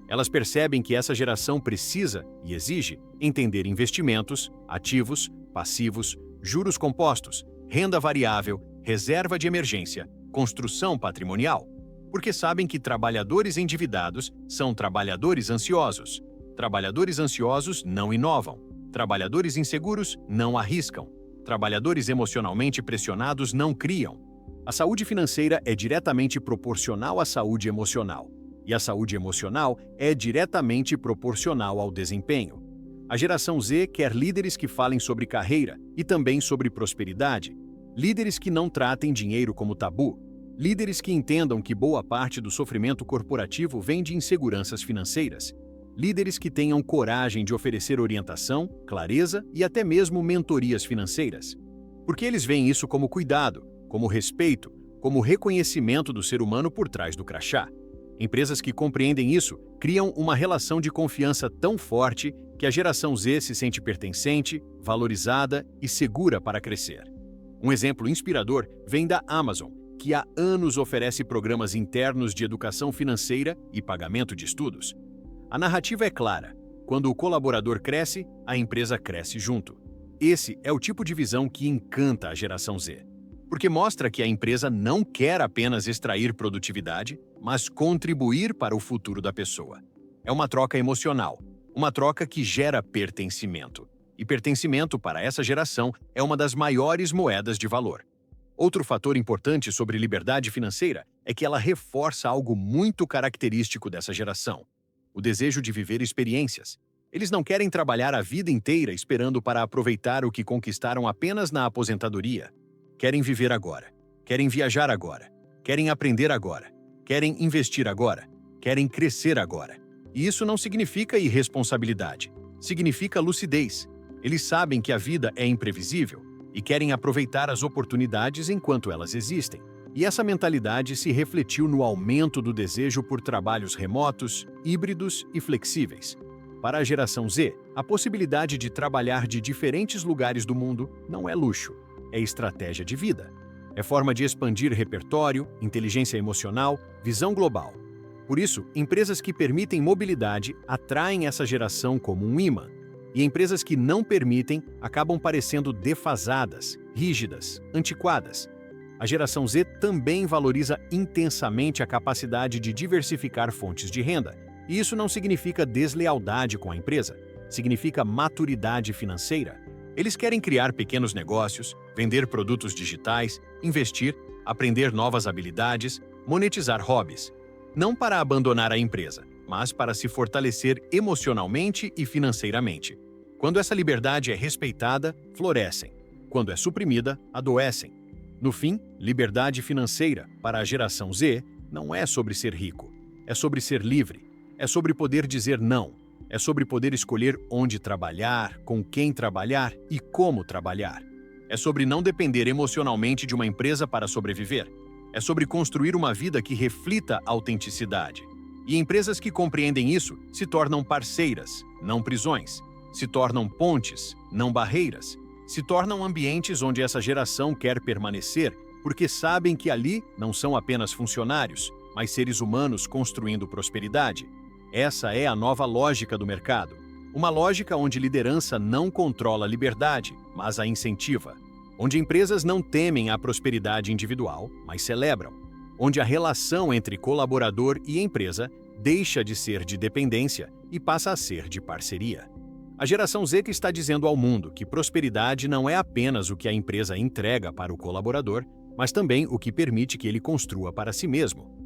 Elas percebem que essa geração precisa e exige entender investimentos, ativos, passivos, juros compostos, renda variável, reserva de emergência, construção patrimonial. Porque sabem que trabalhadores endividados são trabalhadores ansiosos. Trabalhadores ansiosos não inovam. Trabalhadores inseguros não arriscam. Trabalhadores emocionalmente pressionados não criam. A saúde financeira é diretamente proporcional à saúde emocional. E a saúde emocional é diretamente proporcional ao desempenho. A geração Z quer líderes que falem sobre carreira e também sobre prosperidade. Líderes que não tratem dinheiro como tabu. Líderes que entendam que boa parte do sofrimento corporativo vem de inseguranças financeiras. Líderes que tenham coragem de oferecer orientação, clareza e até mesmo mentorias financeiras. Porque eles veem isso como cuidado, como respeito, como reconhecimento do ser humano por trás do crachá. Empresas que compreendem isso criam uma relação de confiança tão forte que a geração Z se sente pertencente, valorizada e segura para crescer. Um exemplo inspirador vem da Amazon, que há anos oferece programas internos de educação financeira e pagamento de estudos. A narrativa é clara. Quando o colaborador cresce, a empresa cresce junto. Esse é o tipo de visão que encanta a geração Z. Porque mostra que a empresa não quer apenas extrair produtividade, mas contribuir para o futuro da pessoa. É uma troca emocional, uma troca que gera pertencimento. E pertencimento para essa geração é uma das maiores moedas de valor. Outro fator importante sobre liberdade financeira é que ela reforça algo muito característico dessa geração: o desejo de viver experiências. Eles não querem trabalhar a vida inteira esperando para aproveitar o que conquistaram apenas na aposentadoria. Querem viver agora, querem viajar agora, querem aprender agora, querem investir agora, querem crescer agora. E isso não significa irresponsabilidade, significa lucidez. Eles sabem que a vida é imprevisível e querem aproveitar as oportunidades enquanto elas existem. E essa mentalidade se refletiu no aumento do desejo por trabalhos remotos, híbridos e flexíveis. Para a geração Z, a possibilidade de trabalhar de diferentes lugares do mundo não é luxo, é estratégia de vida. É forma de expandir repertório, inteligência emocional, visão global. Por isso, empresas que permitem mobilidade atraem essa geração como um imã. E empresas que não permitem acabam parecendo defasadas, rígidas, antiquadas. A geração Z também valoriza intensamente a capacidade de diversificar fontes de renda. E isso não significa deslealdade com a empresa, significa maturidade financeira. Eles querem criar pequenos negócios, vender produtos digitais, investir, aprender novas habilidades, monetizar hobbies. Não para abandonar a empresa, mas para se fortalecer emocionalmente e financeiramente. Quando essa liberdade é respeitada, florescem. Quando é suprimida, adoecem. No fim, liberdade financeira, para a geração Z, não é sobre ser rico. É sobre ser livre. É sobre poder dizer não. É sobre poder escolher onde trabalhar, com quem trabalhar e como trabalhar. É sobre não depender emocionalmente de uma empresa para sobreviver. É sobre construir uma vida que reflita autenticidade. E empresas que compreendem isso se tornam parceiras, não prisões. Se tornam pontes, não barreiras. Se tornam ambientes onde essa geração quer permanecer, porque sabem que ali não são apenas funcionários, mas seres humanos construindo prosperidade. Essa é a nova lógica do mercado. Uma lógica onde liderança não controla a liberdade, mas a incentiva. Onde empresas não temem a prosperidade individual, mas celebram. Onde a relação entre colaborador e empresa deixa de ser de dependência e passa a ser de parceria. A geração Z que está dizendo ao mundo que prosperidade não é apenas o que a empresa entrega para o colaborador, mas também o que permite que ele construa para si mesmo.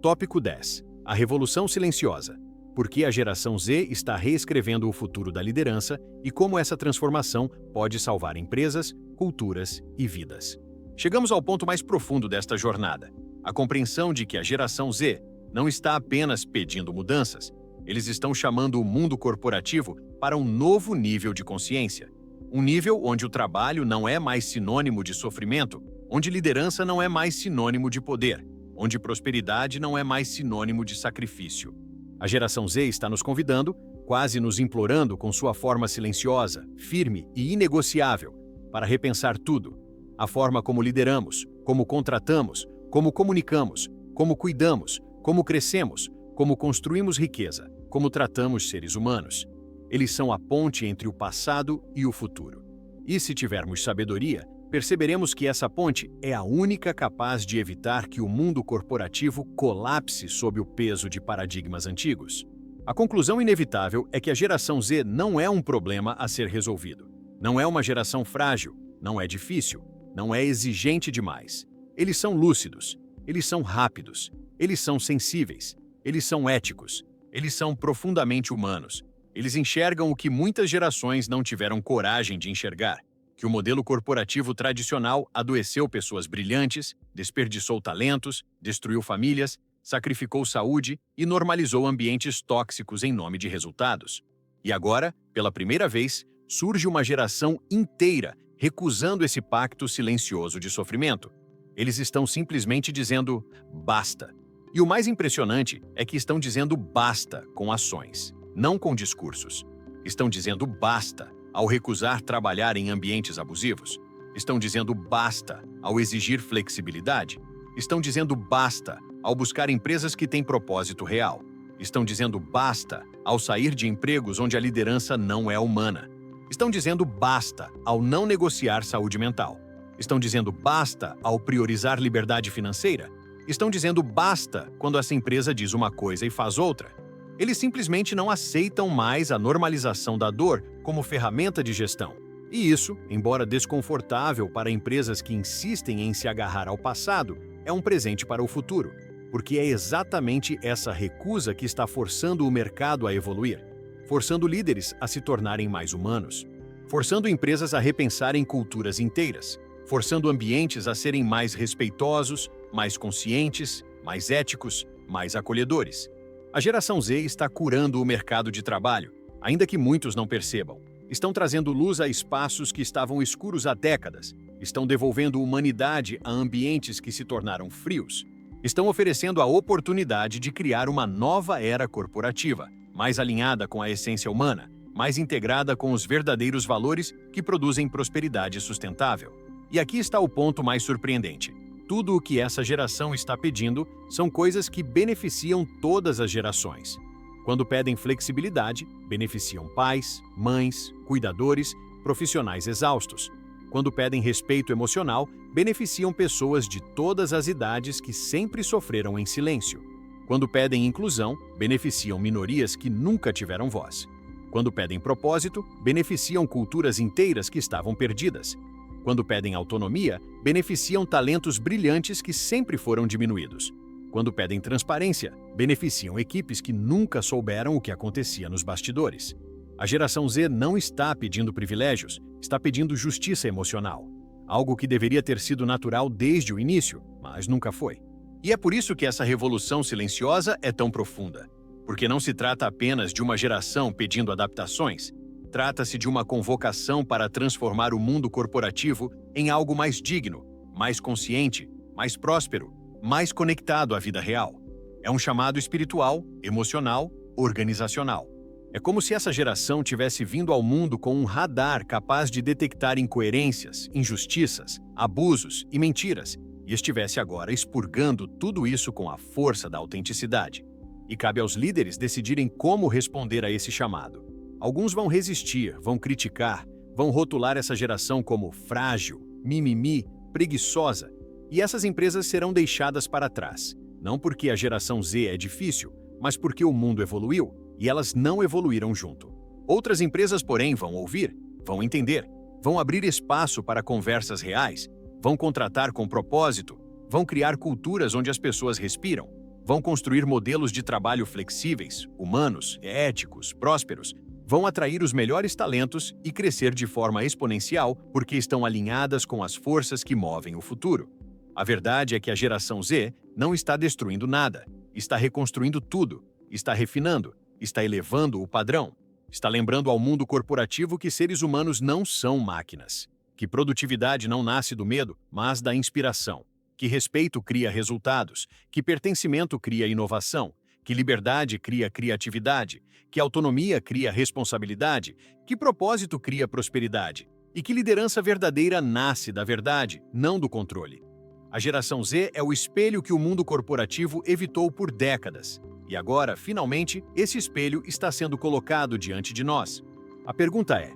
Tópico 10. A Revolução Silenciosa. Por que a geração Z está reescrevendo o futuro da liderança e como essa transformação pode salvar empresas, culturas e vidas. Chegamos ao ponto mais profundo desta jornada. A compreensão de que a geração Z não está apenas pedindo mudanças, eles estão chamando o mundo corporativo para um novo nível de consciência. Um nível onde o trabalho não é mais sinônimo de sofrimento, onde liderança não é mais sinônimo de poder, onde prosperidade não é mais sinônimo de sacrifício. A geração Z está nos convidando, quase nos implorando com sua forma silenciosa, firme e inegociável, para repensar tudo. A forma como lideramos, como contratamos, como comunicamos, como cuidamos, como crescemos, como construímos riqueza, como tratamos seres humanos. Eles são a ponte entre o passado e o futuro. E se tivermos sabedoria, perceberemos que essa ponte é a única capaz de evitar que o mundo corporativo colapse sob o peso de paradigmas antigos. A conclusão inevitável é que a geração Z não é um problema a ser resolvido. Não é uma geração frágil, não é difícil, não é exigente demais. Eles são lúcidos, eles são rápidos, eles são sensíveis, eles são éticos, eles são profundamente humanos. Eles enxergam o que muitas gerações não tiveram coragem de enxergar, que o modelo corporativo tradicional adoeceu pessoas brilhantes, desperdiçou talentos, destruiu famílias, sacrificou saúde e normalizou ambientes tóxicos em nome de resultados. E agora, pela primeira vez, surge uma geração inteira recusando esse pacto silencioso de sofrimento. Eles estão simplesmente dizendo basta. E o mais impressionante é que estão dizendo basta com ações, não com discursos. Estão dizendo basta ao recusar trabalhar em ambientes abusivos. Estão dizendo basta ao exigir flexibilidade. Estão dizendo basta ao buscar empresas que têm propósito real. Estão dizendo basta ao sair de empregos onde a liderança não é humana. Estão dizendo basta ao não negociar saúde mental. Estão dizendo basta ao priorizar liberdade financeira. Estão dizendo basta quando essa empresa diz uma coisa e faz outra. Eles simplesmente não aceitam mais a normalização da dor como ferramenta de gestão. E isso, embora desconfortável para empresas que insistem em se agarrar ao passado, é um presente para o futuro, porque é exatamente essa recusa que está forçando o mercado a evoluir, forçando líderes a se tornarem mais humanos, forçando empresas a repensarem culturas inteiras, forçando ambientes a serem mais respeitosos, mais conscientes, mais éticos, mais acolhedores. A geração Z está curando o mercado de trabalho, ainda que muitos não percebam. Estão trazendo luz a espaços que estavam escuros há décadas. Estão devolvendo humanidade a ambientes que se tornaram frios. Estão oferecendo a oportunidade de criar uma nova era corporativa, mais alinhada com a essência humana, mais integrada com os verdadeiros valores que produzem prosperidade sustentável. E aqui está o ponto mais surpreendente. Tudo o que essa geração está pedindo são coisas que beneficiam todas as gerações. Quando pedem flexibilidade, beneficiam pais, mães, cuidadores, profissionais exaustos. Quando pedem respeito emocional, beneficiam pessoas de todas as idades que sempre sofreram em silêncio. Quando pedem inclusão, beneficiam minorias que nunca tiveram voz. Quando pedem propósito, beneficiam culturas inteiras que estavam perdidas. Quando pedem autonomia, beneficiam talentos brilhantes que sempre foram diminuídos. Quando pedem transparência, beneficiam equipes que nunca souberam o que acontecia nos bastidores. A geração Z não está pedindo privilégios, está pedindo justiça emocional. Algo que deveria ter sido natural desde o início, mas nunca foi. E é por isso que essa revolução silenciosa é tão profunda. Porque não se trata apenas de uma geração pedindo adaptações, trata-se de uma convocação para transformar o mundo corporativo em algo mais digno, mais consciente, mais próspero, mais conectado à vida real. É um chamado espiritual, emocional, organizacional. É como se essa geração tivesse vindo ao mundo com um radar capaz de detectar incoerências, injustiças, abusos e mentiras, e estivesse agora expurgando tudo isso com a força da autenticidade. E cabe aos líderes decidirem como responder a esse chamado. Alguns vão resistir, vão criticar, vão rotular essa geração como frágil, mimimi, preguiçosa, e essas empresas serão deixadas para trás. Não porque a geração Z é difícil, mas porque o mundo evoluiu e elas não evoluíram junto. Outras empresas, porém, vão ouvir, vão entender, vão abrir espaço para conversas reais, vão contratar com propósito, vão criar culturas onde as pessoas respiram, vão construir modelos de trabalho flexíveis, humanos, éticos, prósperos, vão atrair os melhores talentos e crescer de forma exponencial porque estão alinhadas com as forças que movem o futuro. A verdade é que a geração Z não está destruindo nada, está reconstruindo tudo, está refinando, está elevando o padrão, está lembrando ao mundo corporativo que seres humanos não são máquinas, que produtividade não nasce do medo, mas da inspiração, que respeito cria resultados, que pertencimento cria inovação, que liberdade cria criatividade, que autonomia cria responsabilidade, que propósito cria prosperidade e que liderança verdadeira nasce da verdade, não do controle. A geração Z é o espelho que o mundo corporativo evitou por décadas. E agora, finalmente, esse espelho está sendo colocado diante de nós. A pergunta é: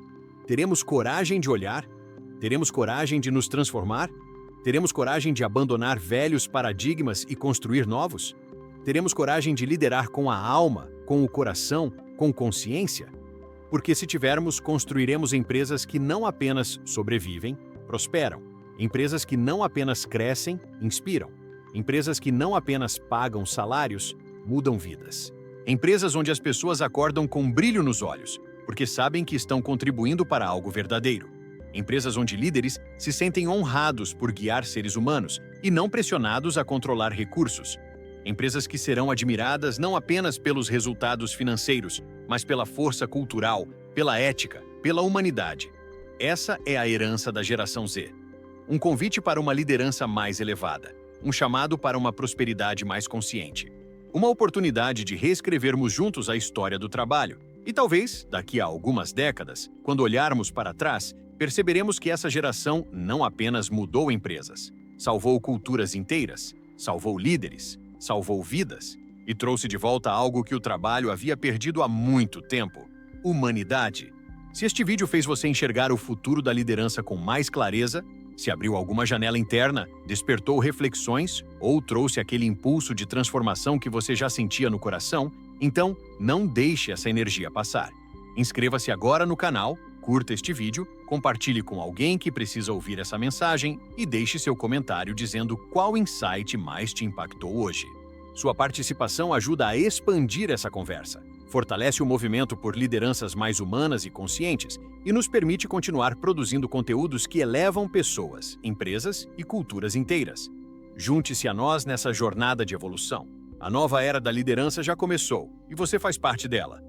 teremos coragem de olhar? Teremos coragem de nos transformar? Teremos coragem de abandonar velhos paradigmas e construir novos? Teremos coragem de liderar com a alma, com o coração, com consciência? Porque se tivermos, construiremos empresas que não apenas sobrevivem, prosperam. Empresas que não apenas crescem, inspiram. Empresas que não apenas pagam salários, mudam vidas. Empresas onde as pessoas acordam com brilho nos olhos, porque sabem que estão contribuindo para algo verdadeiro. Empresas onde líderes se sentem honrados por guiar seres humanos e não pressionados a controlar recursos. Empresas que serão admiradas não apenas pelos resultados financeiros, mas pela força cultural, pela ética, pela humanidade. Essa é a herança da geração Z. Um convite para uma liderança mais elevada, um chamado para uma prosperidade mais consciente, uma oportunidade de reescrevermos juntos a história do trabalho. E talvez, daqui a algumas décadas, quando olharmos para trás, perceberemos que essa geração não apenas mudou empresas, salvou culturas inteiras, salvou líderes, salvou vidas e trouxe de volta algo que o trabalho havia perdido há muito tempo: humanidade. Se este vídeo fez você enxergar o futuro da liderança com mais clareza, se abriu alguma janela interna, despertou reflexões ou trouxe aquele impulso de transformação que você já sentia no coração, então não deixe essa energia passar. Inscreva-se agora no canal, curta este vídeo, compartilhe com alguém que precisa ouvir essa mensagem e deixe seu comentário dizendo qual insight mais te impactou hoje. Sua participação ajuda a expandir essa conversa, fortalece o movimento por lideranças mais humanas e conscientes e nos permite continuar produzindo conteúdos que elevam pessoas, empresas e culturas inteiras. Junte-se a nós nessa jornada de evolução. A nova era da liderança já começou e você faz parte dela.